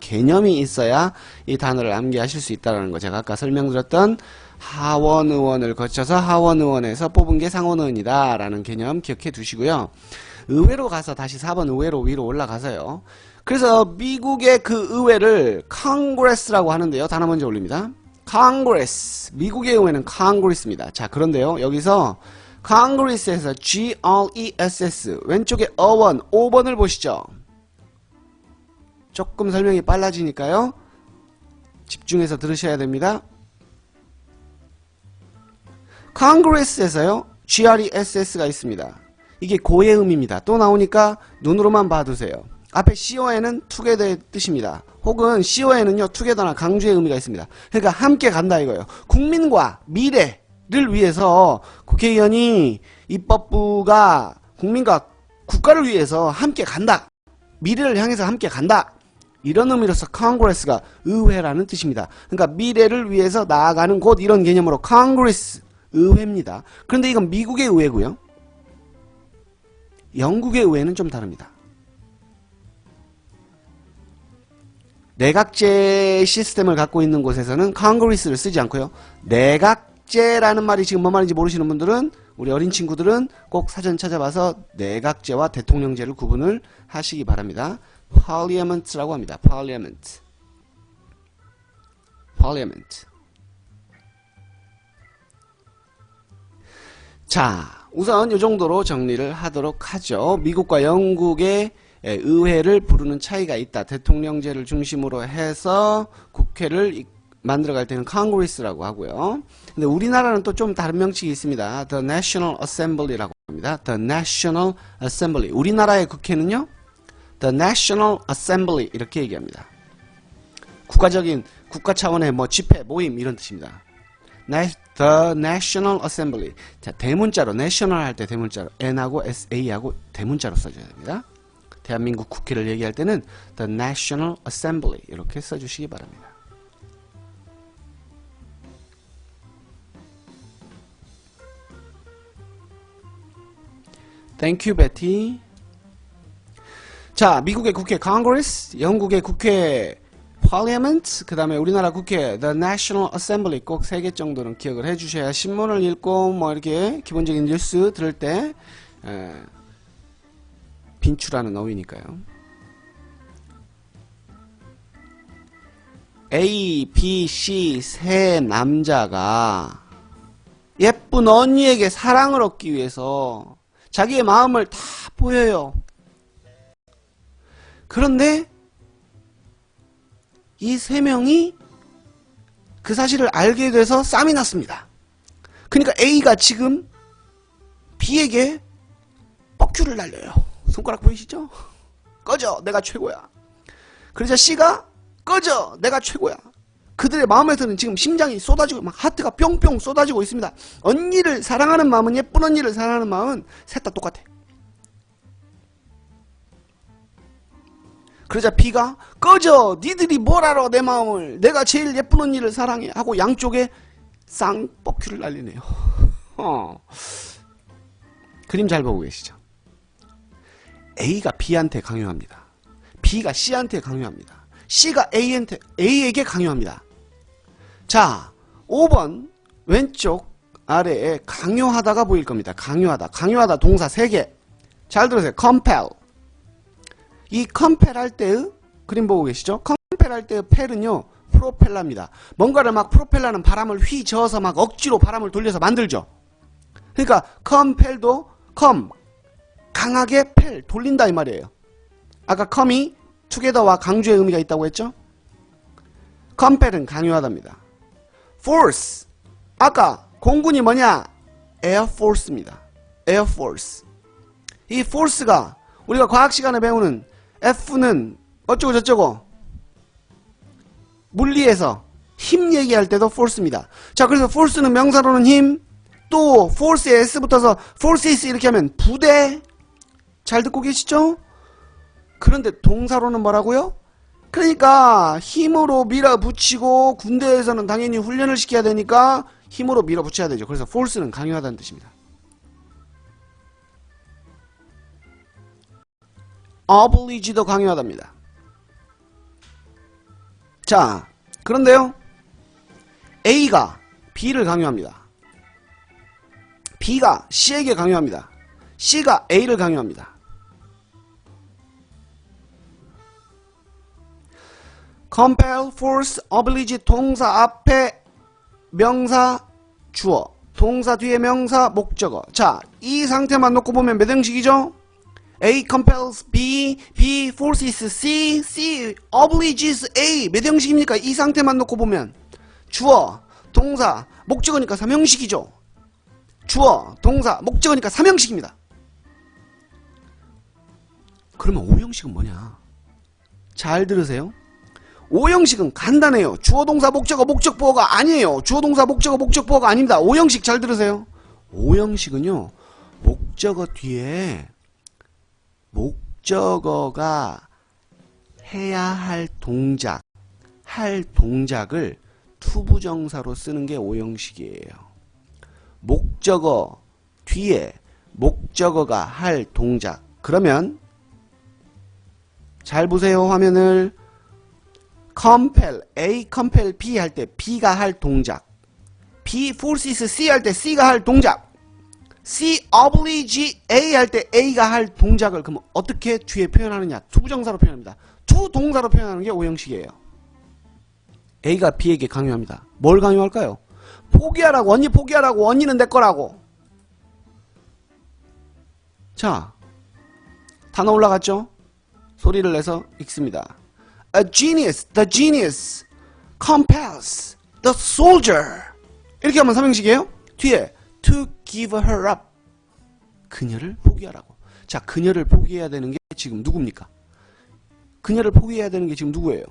이 단어를 암기하실 수 있다는 거, 제가 아까 설명드렸던 하원의원을 거쳐서 하원의원에서 뽑은 게 상원의원이다 라는 개념 기억해 두시고요. 의회로 가서 다시 4번 의회로 위로 올라가서요. 그래서 미국의 그 의회를 Congress라고 하는데요. 단어 먼저 올립니다. Congress. 미국의 의회는 Congress입니다. 자, 그런데요. 여기서 Congress에서 G-R-E-S-S 왼쪽에 어원 5번을 보시죠. 조금 설명이 빨라지니까요. 집중해서 들으셔야 됩니다. Congress에서요. G-R-E-S-S가 있습니다. 이게 고해음입니다. 또 나오니까 눈으로만 봐두세요. 앞에 CON은 together의 뜻입니다. 혹은 CON은요, together나 강조의 의미가 있습니다. 그러니까 함께 간다 이거예요. 국민과 미래를 위해서 국회의원이 입법부가 국민과 국가를 위해서 함께 간다. 미래를 향해서 함께 간다. 이런 의미로서 Congress가 의회라는 뜻입니다. 그러니까 미래를 위해서 나아가는 곳, 이런 개념으로 Congress, 의회입니다. 그런데 이건 미국의 의회고요. 영국의 의회는 좀 다릅니다. 내각제 시스템을 갖고 있는 곳에서는 Congress를 쓰지 않고요. 내각제라는 말이 지금 뭔 말인지 모르시는 분들은, 우리 어린 친구들은 꼭 사전 찾아봐서 내각제와 대통령제를 구분을 하시기 바랍니다. Parliament라고 합니다. Parliament. 자, 우선 이 정도로 정리를 하도록 하죠. 미국과 영국의 의회를 부르는 차이가 있다. 대통령제를 중심으로 해서 국회를 만들어갈 때는 Congress라고 하고요. 근데 우리나라는 또 좀 다른 명칭이 있습니다. The National Assembly라고 합니다. The National Assembly. 우리나라의 국회는요, The National Assembly 이렇게 얘기합니다. 국가적인, 국가 차원의 뭐 집회, 모임 이런 뜻입니다. The National Assembly. 자, 대문자로 National 할 때 대문자로 N하고 SA하고 대문자로 써줘야 됩니다. 대한민국 국회를 얘기할 때는 The National Assembly 이렇게 써주시기 바랍니다. Thank you, Betty. 자, 미국의 국회 Congress, 영국의 국회 Parliament, 그 다음에 우리나라 국회 The National Assembly 꼭 3개 정도는 기억을 해주셔야 신문을 읽고 뭐 이렇게 기본적인 뉴스 들을 때 빈출하는 어휘니까요. A, B, C 세 남자가 예쁜 언니에게 사랑을 얻기 위해서 자기의 마음을 다 보여요. 그런데 이 세 명이 그 사실을 알게 돼서 쌈이 났습니다. 그러니까 A가 지금 B에게 뻑큐를 날려요. 손가락 보이시죠? 꺼져, 내가 최고야. 그러자 C가 꺼져, 내가 최고야. 그들의 마음에서는 지금 심장이 쏟아지고 막 하트가 뿅뿅 쏟아지고 있습니다. 언니를 사랑하는 마음은, 예쁜 언니를 사랑하는 마음은 셋 다 똑같아. 그러자 B가 꺼져, 니들이 뭘 알아 내 마음을, 내가 제일 예쁜 언니를 사랑해 하고 양쪽에 쌍뻑큐를 날리네요. 그림 잘 보고 계시죠? A가 B한테 강요합니다. B가 C한테 강요합니다. C가 A에게 강요합니다. 자, 5번 왼쪽 아래에 강요하다가 보일 겁니다. 강요하다 동사 3개. 잘 들으세요. compel. 이 compel 할 때의 그림 보고 계시죠? compel 할 때의 펠은요, 프로펠러입니다. 뭔가를 막 프로펠러는 바람을 휘저어서 막 억지로 바람을 돌려서 만들죠. 그러니까 compel도 강하게 펠 돌린다 이 말이에요. 아까 come이 together와 강조의 의미가 있다고 했죠? compel은 강요하답니다. force, 아까 공군이 뭐냐? air force입니다. air force. 이 force가 우리가 과학 시간에 배우는 F는 어쩌고 저쩌고 물리에서 힘 얘기할 때도 force입니다. 자, 그래서 force는 명사로는 힘, 또 force에 S 붙어서 forces 이렇게 하면 부대. 잘 듣고 계시죠? 그런데 동사로는 뭐라고요? 그러니까 힘으로 밀어붙이고 군대에서는 당연히 훈련을 시켜야 되니까 힘으로 밀어붙여야 되죠. 그래서 force는 강요하다는 뜻입니다. oblige도 강요하답니다. 자, 그런데요, A가 B를 강요합니다. B가 C에게 강요합니다. C가 A를 강요합니다. compel, force, oblige 동사 앞에 명사 주어, 동사 뒤에 명사 목적어. 자, 이 상태만 놓고 보면 몇 형식이죠? A compels B, B forces C, C obliges A. 몇 형식입니까? 이 상태만 놓고 보면 주어, 동사, 목적어니까 3형식이죠. 주어, 동사, 목적어니까 3형식입니다. 그러면 5형식은 뭐냐? 잘 들으세요. 5형식은 간단해요. 주어, 동사, 목적어, 목적보어가 아니에요. 주어, 동사, 목적어, 목적보어가 아닙니다. 5형식 잘 들으세요. 5형식은요, 목적어 뒤에 목적어가 해야 할 동작을 투부정사로 쓰는 게 5형식이에요. 목적어 뒤에 목적어가 할 동작. 그러면 잘 보세요. 화면을. compel, A compel B 할 때 B가 할 동작, B forces C 할 때 C가 할 동작, C oblige A 할 때 A가 할 동작을 그럼 어떻게 뒤에 표현하느냐? 투부정사로 표현합니다. 투동사로 표현하는 게 5형식이에요. A가 B에게 강요합니다. 뭘 강요할까요? 포기하라고. 언니 포기하라고. 언니는 내 거라고. 자, 단어 올라갔죠? 소리를 내서 읽습니다. the genius compels the soldier. 이렇게 하면 3형식이에요. 뒤에 to give her up. 그녀를 포기하라고. 자, 그녀를 포기해야 되는 게 지금 누굽니까? 그녀를 포기해야 되는 게 지금 누구예요?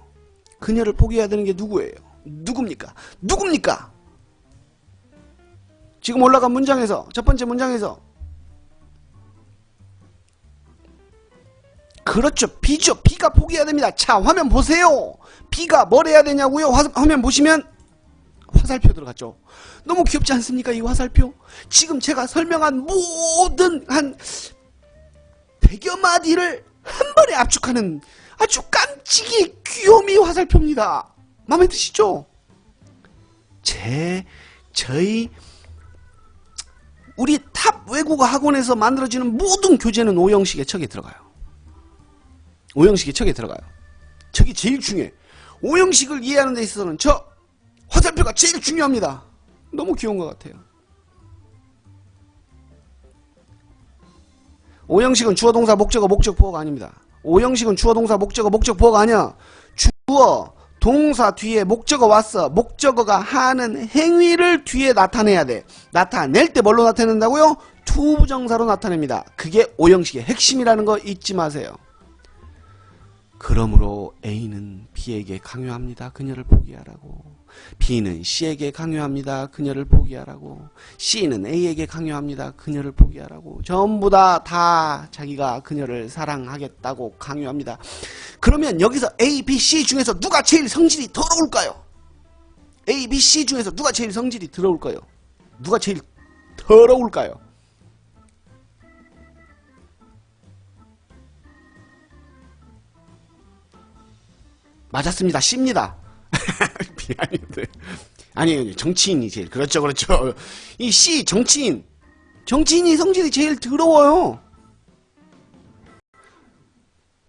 그녀를 포기해야 되는 게 누구예요? 누굽니까? 누굽니까? 지금 올라간 문장에서, 첫 번째 문장에서 그렇죠. B죠. B가 포기해야 됩니다. 자, 화면 보세요. B가 뭘 해야 되냐고요? 화면 보시면 화살표 들어갔죠. 너무 귀엽지 않습니까? 이 화살표. 지금 제가 설명한 모든 한 100여 마디를 한 번에 압축하는 아주 깜찍이 귀요미 화살표입니다. 마음에 드시죠? 저희 우리 탑 외국어 학원에서 만들어지는 모든 교재는 5형식의 척에 들어가요. 5형식의 척에 들어가요. 저게 제일 중요해. 5형식을 이해하는 데 있어서는 저 화살표가 제일 중요합니다. 너무 귀여운 것 같아요. 5형식은 주어, 동사, 목적어, 목적보어가 아닙니다. 5형식은 주어, 동사, 목적어, 목적보어가 아니야. 주어, 동사 뒤에 목적어 왔어. 목적어가 하는 행위를 뒤에 나타내야 돼. 나타낼 때 뭘로 나타낸다고요? 투부정사로 나타냅니다. 그게 5형식의 핵심이라는 거 잊지 마세요. 그러므로 A는 B에게 강요합니다. 그녀를 포기하라고. B는 C에게 강요합니다. 그녀를 포기하라고. C는 A에게 강요합니다. 그녀를 포기하라고. 전부 다 자기가 그녀를 사랑하겠다고 강요합니다. 그러면 여기서 A, B, C 중에서 누가 제일 성질이 더러울까요? A, B, C 중에서 누가 제일 성질이 더러울까요? 누가 제일 서러울까요? 맞았습니다. C입니다. 미안한데. 아니에요. 정치인이 제일. 그렇죠. 그렇죠. 이 C, 정치인. 정치인이 성질이 제일 더러워요.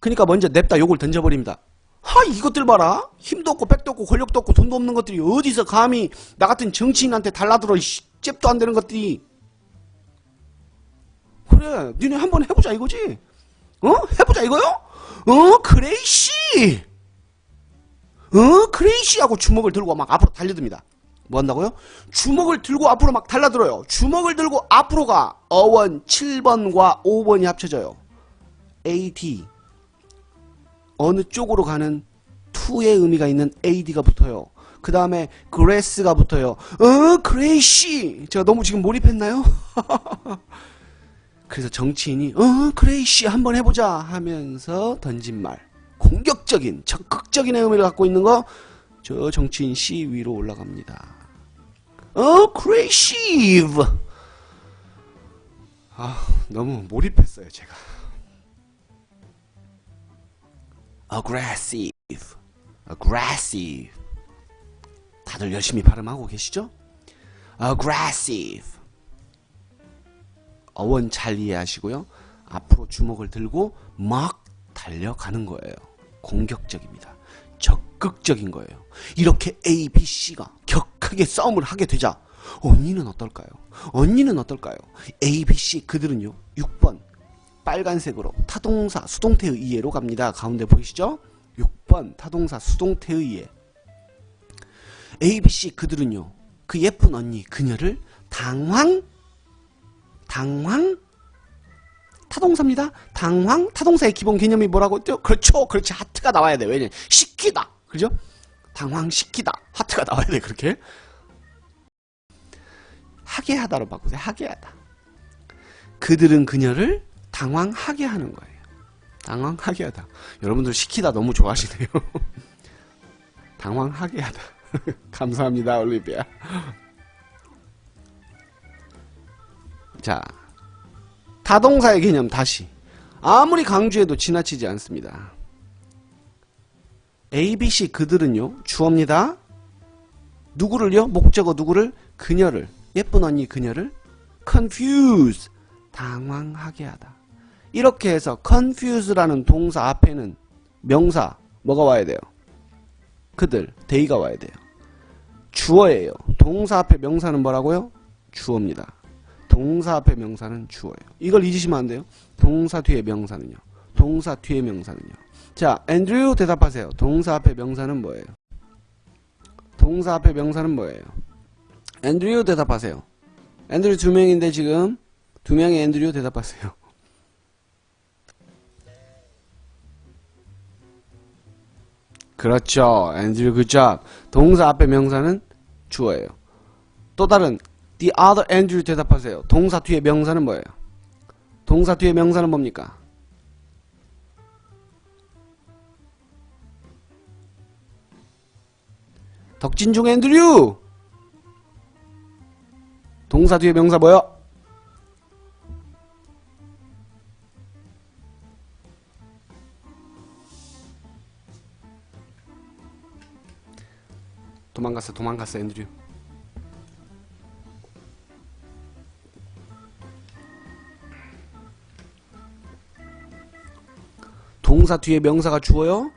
그러니까 먼저 냅다 욕을 던져버립니다. 하, 이것들 봐라. 힘도 없고 백도 없고 권력도 없고 돈도 없는 것들이 어디서 감히 나 같은 정치인한테 달라들어. 잽도 안 되는 것들이. 그래, 니네 한번 해보자 이거지. 어? 해보자 이거요? 그레이씨. 그레이씨 하고 주먹을 들고 막 앞으로 달려듭니다. 뭐 한다고요? 주먹을 들고 앞으로 막 달라들어요. 주먹을 들고 앞으로 가. 어원 7번과 5번이 합쳐져요. AD. 어느 쪽으로 가는 to의 의미가 있는 AD가 붙어요. 그 다음에 grass가 붙어요. 그레이씨. 제가 너무 지금 몰입했나요? 그래서 정치인이 그레이씨 한번 해보자 하면서 던진 말. 공격적인 적극적인 의미를 갖고 있는 거 저 정치인 C 위로 올라갑니다. creative. 너무 몰입했어요 제가. aggressive. 다들 열심히 발음하고 계시죠? aggressive. 어원 잘 이해하시고요. 앞으로 주먹을 들고 막 달려가는 거예요. 공격적입니다. 적극적인 거예요. 이렇게 A, B, C가 격하게 싸움을 하게 되자 언니는 어떨까요? A, B, C 그들은요 6번 빨간색으로 타동사 수동태 의예로 갑니다. 가운데 보이시죠? 6번 타동사 수동태 의예. A, B, C 그들은요 그 예쁜 언니 그녀를 당황 타동사입니다. 당황 타동사의 기본 개념이 뭐라고 했죠? 그렇죠. 그렇지. 하트가 나와야 돼. 왜냐면 시키다. 그죠? 당황시키다. 하트가 나와야 돼. 그렇게. 하게 하다로 바꾸세요. 하게 하다. 그들은 그녀를 당황하게 하는 거예요. 당황하게 하다. 여러분들 시키다 너무 좋아하시네요. 당황하게 하다. 감사합니다. 올리비아. 자, 타동사의 개념 다시. 아무리 강조해도 지나치지 않습니다. A, B, C 그들은요 주어입니다. 누구를요? 목적어 누구를? 그녀를. 예쁜 언니 그녀를 confuse 당황하게 하다. 이렇게 해서 confuse라는 동사 앞에는 명사 뭐가 와야 돼요? 그들 they가 와야 돼요. 주어예요. 동사 앞에 명사는 뭐라고요? 주어입니다. 동사 앞에 명사는 주어예요. 이걸 잊으시면 안 돼요. 동사 뒤에 명사는요. 동사 뒤에 명사는요. 자, 앤드류 대답하세요. 동사 앞에 명사는 뭐예요? 동사 앞에 명사는 뭐예요? 앤드류 대답하세요. 앤드류 2명인데 지금 2명의 앤드류 대답하세요. 그렇죠. 앤드류 굿잡. 동사 앞에 명사는 주어예요. 또 다른 the other Andrew 대답하세요. 동사 뒤에 명사는 뭐예요? 동사 뒤에 명사는 뭡니까? 덕진중 앤드류! 동사 뒤에 명사 뭐요? 도망갔어 앤드류. 동사 뒤에 명사가 주어요?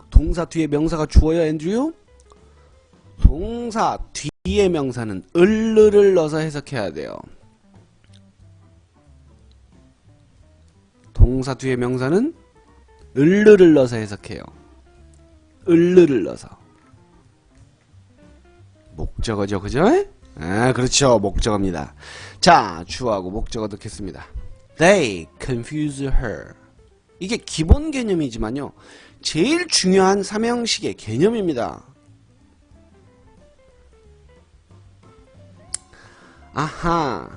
동사 뒤에 명사가 주어요 앤드류? 동사 뒤에 명사는 을를 넣어서 해석해야 돼요. 동사 뒤에 명사는 을를 넣어서 해석해요. 을를 넣어서. 목적어죠, 그죠? 아, 그렇죠. 목적어입니다. 자, 주어하고 목적어 넣겠습니다. They confuse her. 이게 기본 개념이지만요. 제일 중요한 삼형식의 개념입니다. 아하.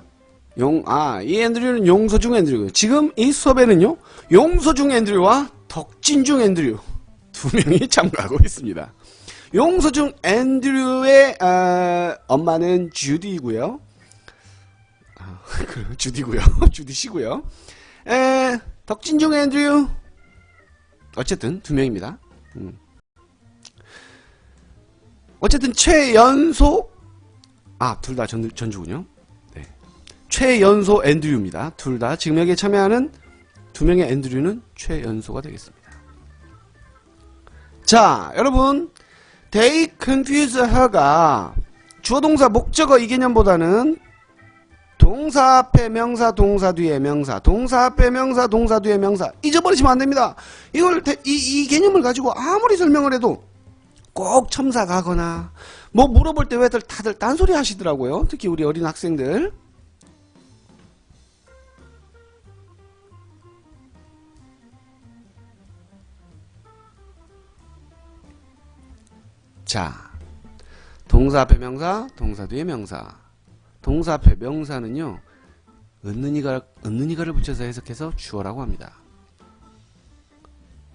이 앤드류는 용서 중 앤드류. 지금 이 수업에는요, 용서 중 앤드류와 덕진 중 앤드류 두 명이 참가하고 있습니다. 용서 중 앤드류의 엄마는 주디이고요. 주디고요. 주디 씨고요. 덕진중 앤드류. 어쨌든 두 명입니다. 어쨌든 최연소 둘 다 전주군요. 네. 최연소 앤드류입니다. 둘 다 지금 여기에 참여하는 두 명의 앤드류는 최연소가 되겠습니다. 자, 여러분, they confuse her가 주어 동사 목적어 이 개념보다는 동사 앞에 명사, 동사 뒤에 명사, 동사 앞에 명사, 동사 뒤에 명사 잊어버리시면 안됩니다. 이 개념을 가지고 아무리 설명을 해도 꼭 첨사 가거나 뭐 물어볼 때 왜 다들 딴소리 하시더라고요. 특히 우리 어린 학생들. 자, 동사 앞에 명사, 동사 뒤에 명사. 동사 앞에 명사는요, 은는이가를 붙여서 해석해서 주어라고 합니다.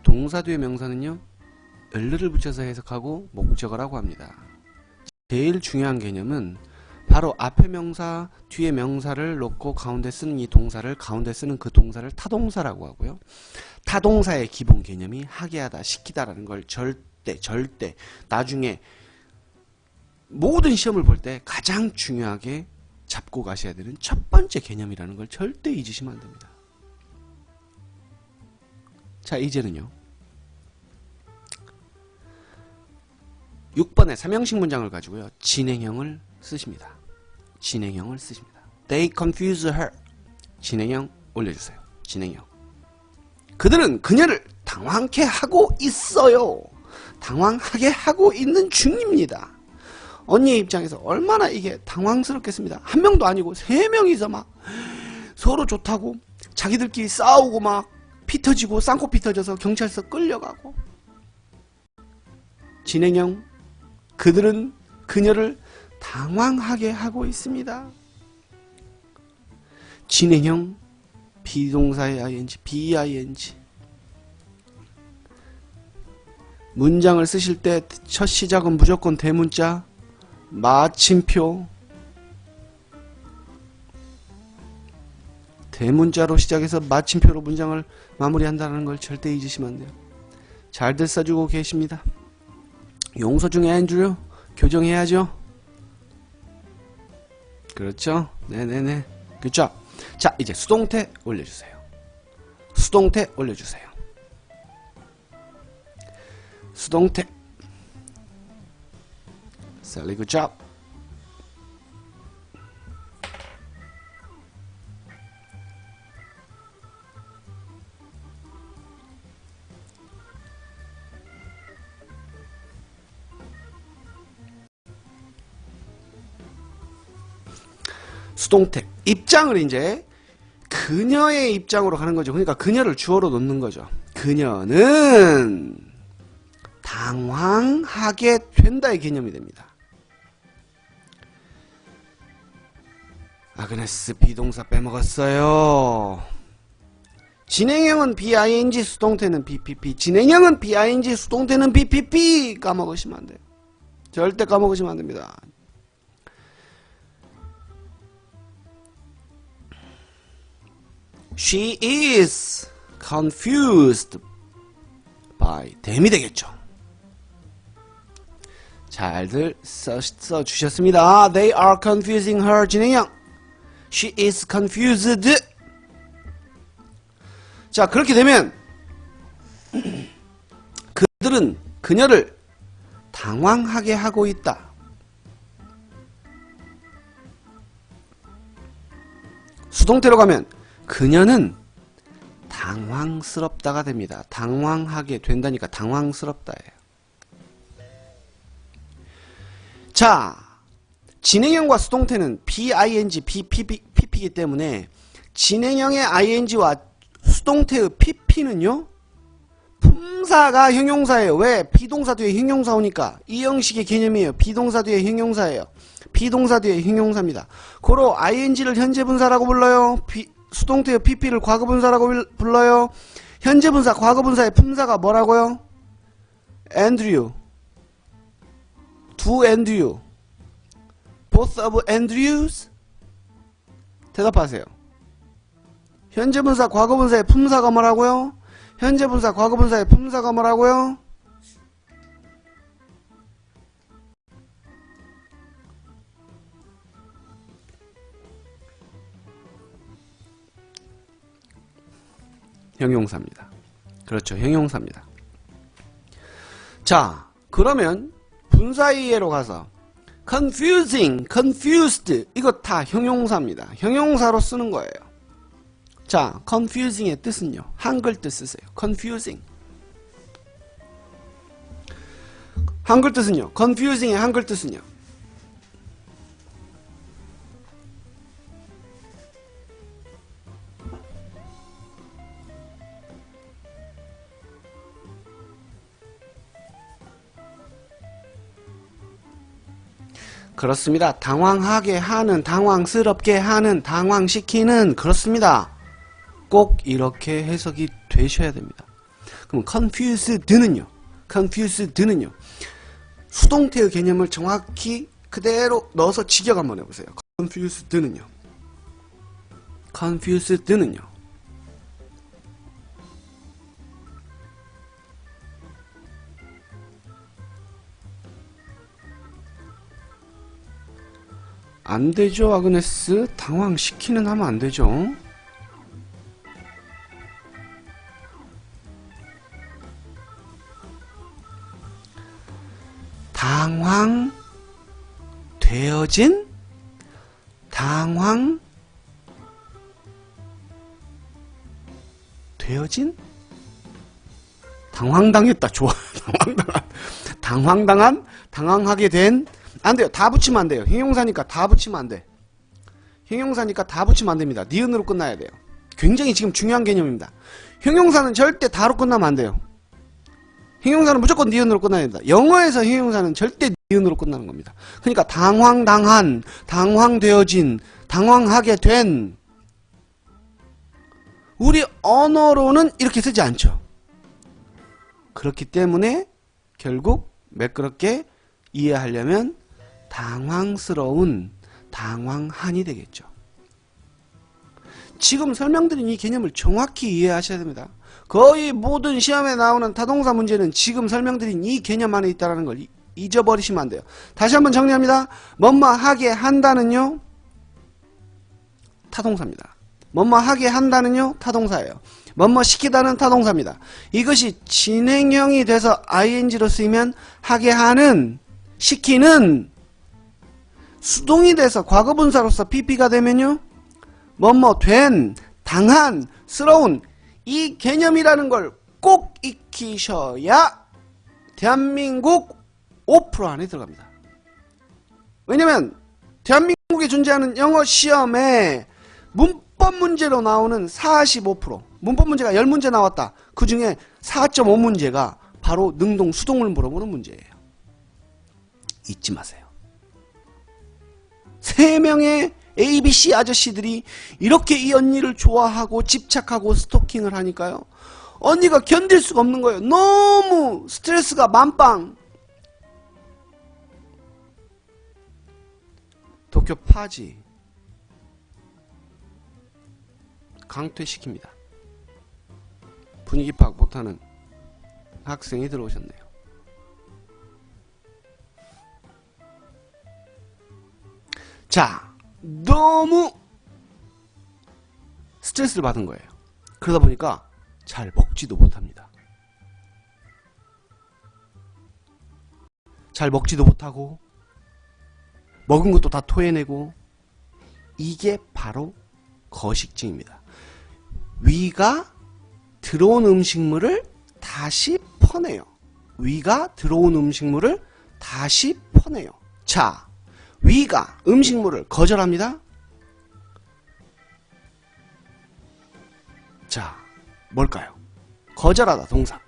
동사 뒤에 명사는요, 을를 붙여서 해석하고 목적어라고 합니다. 제일 중요한 개념은 바로 앞에 명사, 뒤에 명사를 놓고 가운데 쓰는 이 동사를, 가운데 쓰는 그 동사를 타동사라고 하고요. 타동사의 기본 개념이 하게 하다, 시키다라는 걸 절대 나중에 모든 시험을 볼 때 가장 중요하게 잡고 가셔야 되는 첫 번째 개념이라는 걸 절대 잊으시면 안 됩니다. 자, 이제는요. 6번의 삼형식 문장을 가지고요. 진행형을 쓰십니다. 진행형을 쓰십니다. They confuse her. 진행형 올려주세요. 진행형. 그들은 그녀를 당황케 하고 있어요. 당황하게 하고 있는 중입니다. 언니의 입장에서 얼마나 이게 당황스럽겠습니다. 한 명도 아니고 세 명이서 막 서로 좋다고 자기들끼리 싸우고 막 피 터지고 쌍코피 터져서 경찰서 끌려가고. 진행형. 그들은 그녀를 당황하게 하고 있습니다. 진행형. 비동사의 ing, BING. 문장을 쓰실 때 첫 시작은 무조건 대문자, 마침표. 대문자로 시작해서 마침표로 문장을 마무리한다는 걸 절대 잊으시면 안 돼요. 잘들 써주고 계십니다. 용서 중에 앤드류 교정해야죠. 그렇죠? 네네네. 그렇죠? 자, 이제 수동태 올려주세요. 수동태 올려주세요. 수동태. Sally, good job. 수동태. 입장을 이제 그녀의 입장으로 가는 거죠. 그러니까 그녀를 주어로 놓는 거죠. 그녀는 당황하게 된다의 개념이 됩니다. 아그네스 비동사 빼먹었어요. 진행형은 BING, 수동태는 BPP. 진행형은 BING, 수동태는 BPP. 까먹으시면 안 돼요. 절대 까먹으시면 안 됩니다. She is confused by. 댐이 되겠죠. 잘들 써주셨습니다. They are confusing her. 진행형. She is confused. 자, 그렇게 되면 그들은 그녀를 당황하게 하고 있다. 수동태로 가면 그녀는 당황스럽다가 됩니다. 당황하게 된다니까 당황스럽다예요. 자, 진행형과 수동태는 BING, BPP이기 때문에 진행형의 ING와 수동태의 PP는요 품사가 형용사예요. 왜? 비동사 뒤에 형용사 오니까. 이 형식의 개념이에요. 비동사 뒤에 형용사예요. 비동사 뒤에 형용사입니다. 고로 ING를 현재분사라고 불러요. 수동태의 PP를 과거분사라고 불러요. 현재분사, 과거분사의 품사가 뭐라고요? Andrew. Do Andrew. Both of Andrews. 대답하세요. 현재 분사, 과거 분사의 품사가 뭐라고요? 현재 분사, 과거 분사의 품사가 뭐라고요? 형용사입니다. 그렇죠. 형용사입니다. 자, 그러면 분사 이해로 가서 confusing, confused 이거 다 형용사입니다. 형용사로 쓰는 거예요. 자, confusing의 뜻은요. 한글 뜻 쓰세요. confusing. 한글 뜻은요. confusing의 한글 뜻은요. 그렇습니다. 당황하게 하는, 당황스럽게 하는, 당황시키는, 그렇습니다. 꼭 이렇게 해석이 되셔야 됩니다. 그럼 confused는요. confused는요. 수동태의 개념을 정확히 그대로 넣어서 직역 한번 해보세요. confused는요. confused는요. 안되죠. 아그네스. 당황시키는 하면 안되죠. 당황되어진, 당황당했다. 좋아. 당황하게 된. 안돼요. 다 붙이면 안돼요. 형용사니까 다 붙이면 안돼. 형용사니까 다 붙이면 안됩니다. 니은으로 끝나야 돼요. 굉장히 지금 중요한 개념입니다. 형용사는 절대 다로 끝나면 안돼요. 형용사는 무조건 니은으로 끝나야 됩니다. 영어에서 형용사는 절대 니은으로 끝나는 겁니다. 그러니까 당황당한, 당황되어진, 당황하게 된. 우리 언어로는 이렇게 쓰지 않죠. 그렇기 때문에 결국 매끄럽게 이해하려면 당황스러운, 당황한이 되겠죠. 지금 설명드린 이 개념을 정확히 이해하셔야 됩니다. 거의 모든 시험에 나오는 타동사 문제는 지금 설명드린 이 개념 안에 있다는 걸 잊어버리시면 안 돼요. 다시 한번 정리합니다. 뭐뭐 하게 한다는요, 타동사입니다. 뭐뭐 하게 한다는요, 타동사예요. 뭐뭐 시키다는 타동사입니다. 이것이 진행형이 돼서 ing로 쓰이면 하게 하는, 시키는, 수동이 돼서 과거분사로서 pp가 되면요, 뭐뭐 된, 당한, 스러운, 이 개념이라는 걸 꼭 익히셔야 대한민국 5% 안에 들어갑니다. 왜냐면 대한민국에 존재하는 영어 시험에 문법 문제로 나오는 45%, 문법 문제가 10문제 나왔다. 그 중에 4.5문제가 바로 능동, 수동을 물어보는 문제예요. 잊지 마세요. 3명의 ABC 아저씨들이 이렇게 이 언니를 좋아하고 집착하고 스토킹을 하니까요, 언니가 견딜 수가 없는 거예요. 너무 스트레스가 만빵. 도쿄 파지 강퇴시킵니다. 분위기 파악 못하는 학생이 들어오셨네요. 자, 너무 스트레스를 받은 거예요. 그러다 보니까 잘 먹지도 못합니다. 잘 먹지도 못하고 먹은 것도 다 토해내고, 이게 바로 거식증입니다. 위가 들어온 음식물을 다시 퍼내요. 위가 들어온 음식물을 다시 퍼내요. 자, 위가 음식물을 거절합니다. 자, 뭘까요? 거절하다 동사.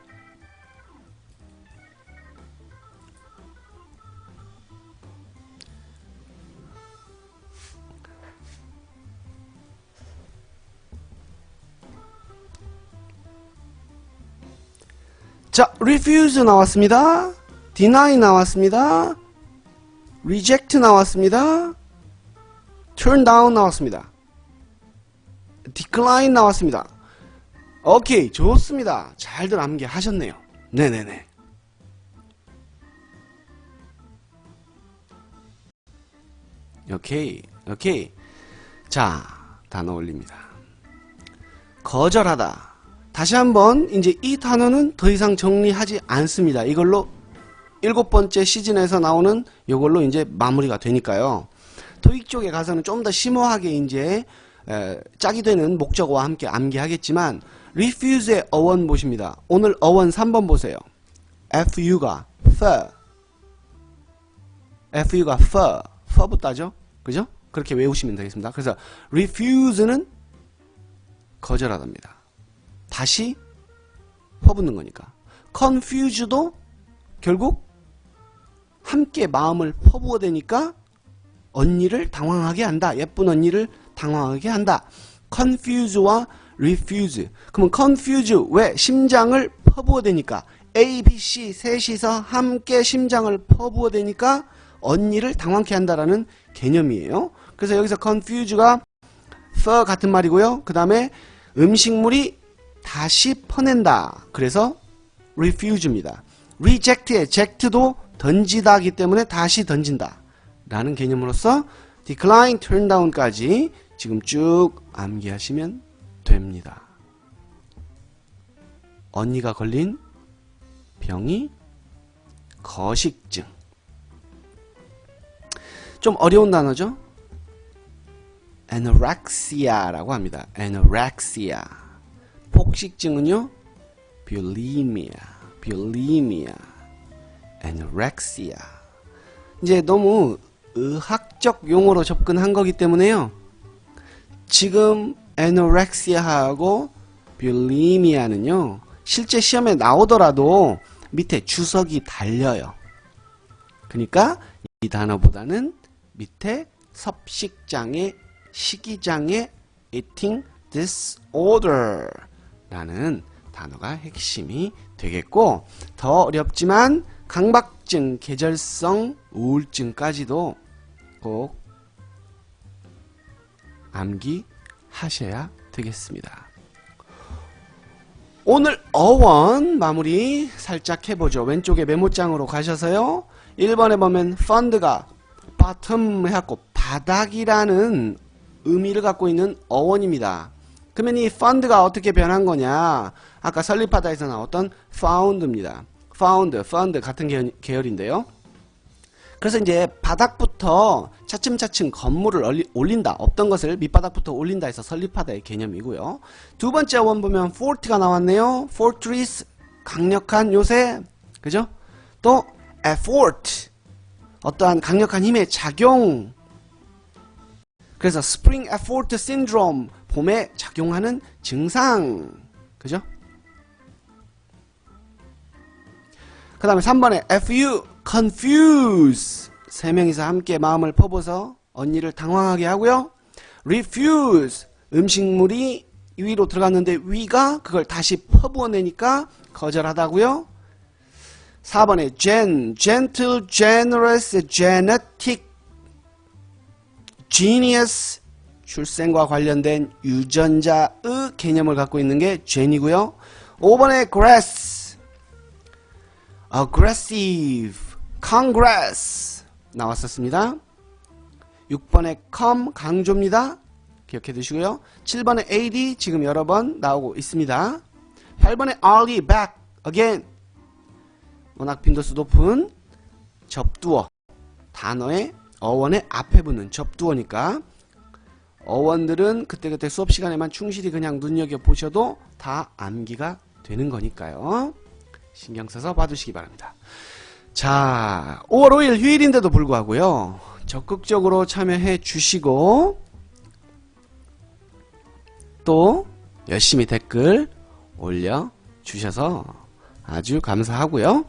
자, refuse 나왔습니다. deny 나왔습니다. reject 나왔습니다. turn down 나왔습니다. decline 나왔습니다. 오케이, 좋습니다. 잘들 암기하셨네요. 네네네. 오케이, 오케이. 자, 단어 올립니다. 거절하다. 다시 한번 이제 이 단어는 더 이상 정리하지 않습니다. 이걸로 7번째 시즌에서 나오는 이걸로 이제 마무리가 되니까요. 토익 쪽에 가서는 좀 더 심오하게 이제 짝이 되는 목적어와 함께 암기하겠지만 refuse의 어원 보십니다. 오늘 어원 3번 보세요. FU가 FU부터죠. 그죠? 그렇게 외우시면 되겠습니다. 그래서 refuse는 거절하답니다. 다시 퍼붓는 거니까. confuse도 결국 함께 마음을 퍼부어 대니까 언니를 당황하게 한다. 예쁜 언니를 당황하게 한다. confuse와 refuse. 그러면 confuse 왜? 심장을 퍼부어 대니까. A, B, C 셋이서 함께 심장을 퍼부어 대니까 언니를 당황케 한다라는 개념이에요. 그래서 여기서 confuse가 for 같은 말이고요. 그 다음에 음식물이 다시 퍼낸다. 그래서 refuse입니다. reject의 eject도 던지다기 때문에 다시 던진다 라는 개념으로서 decline, turn down까지 지금 쭉 암기하시면 됩니다. 언니가 걸린 병이 거식증. 좀 어려운 단어죠? anorexia라고 합니다. anorexia. 폭식증은요? bulimia. anorexia. 이제 너무 의학적 용어로 접근한 거기 때문에요. 지금 anorexia하고 bulimia는요. 실제 시험에 나오더라도 밑에 주석이 달려요. 그러니까 이 단어보다는 밑에 섭식장애, 식이장애, eating disorder 라는 단어가 핵심이 되겠고, 더 어렵지만 강박증, 계절성 우울증까지도 꼭 암기하셔야 되겠습니다. 오늘 어원 마무리 살짝 해보죠. 왼쪽에 메모장으로 가셔서요. 1번에 보면 fund가 bottom 해갖고 바닥이라는 의미를 갖고 있는 어원입니다. 그러면 이 fund가 어떻게 변한 거냐? 아까 설립하다에서 나왔던 found입니다. fund 같은 계열인데요. 그래서 이제 바닥부터 차츰차츰 건물을 올린다. 없던 것을 밑바닥부터 올린다 해서 설립하다의 개념이고요. 두 번째 원 보면 fort가 나왔네요. fortress, 강력한 요새. 그죠? 또 effort, 어떠한 강력한 힘의 작용. 그래서 spring effort syndrome, 봄에 작용하는 증상. 그죠? 그 다음에 3번에 FU, confuse. 세 명이서 함께 마음을 퍼부어서 언니를 당황하게 하고요. refuse, 음식물이 위로 들어갔는데 위가 그걸 다시 퍼부어내니까 거절하다고요. 4번에 gentle, generous, genetic, genius, 출생과 관련된 유전자의 개념을 갖고 있는 게 gen이고요. 5번에 grass, aggressive, congress 나왔었습니다. 6번에 come, 강조입니다. 기억해 두시고요. 7번에 AD 지금 여러 번 나오고 있습니다. 8번에 early, back, again, 워낙 빈도수 높은 접두어, 단어의 어원의 앞에 붙는 접두어니까 어원들은 그때그때 수업시간에만 충실히 그냥 눈여겨보셔도 다 암기가 되는 거니까요. 신경 써서 봐두시기 바랍니다. 자, 5월 5일 휴일인데도 불구하고요. 적극적으로 참여해 주시고 또 열심히 댓글 올려주셔서 아주 감사하고요.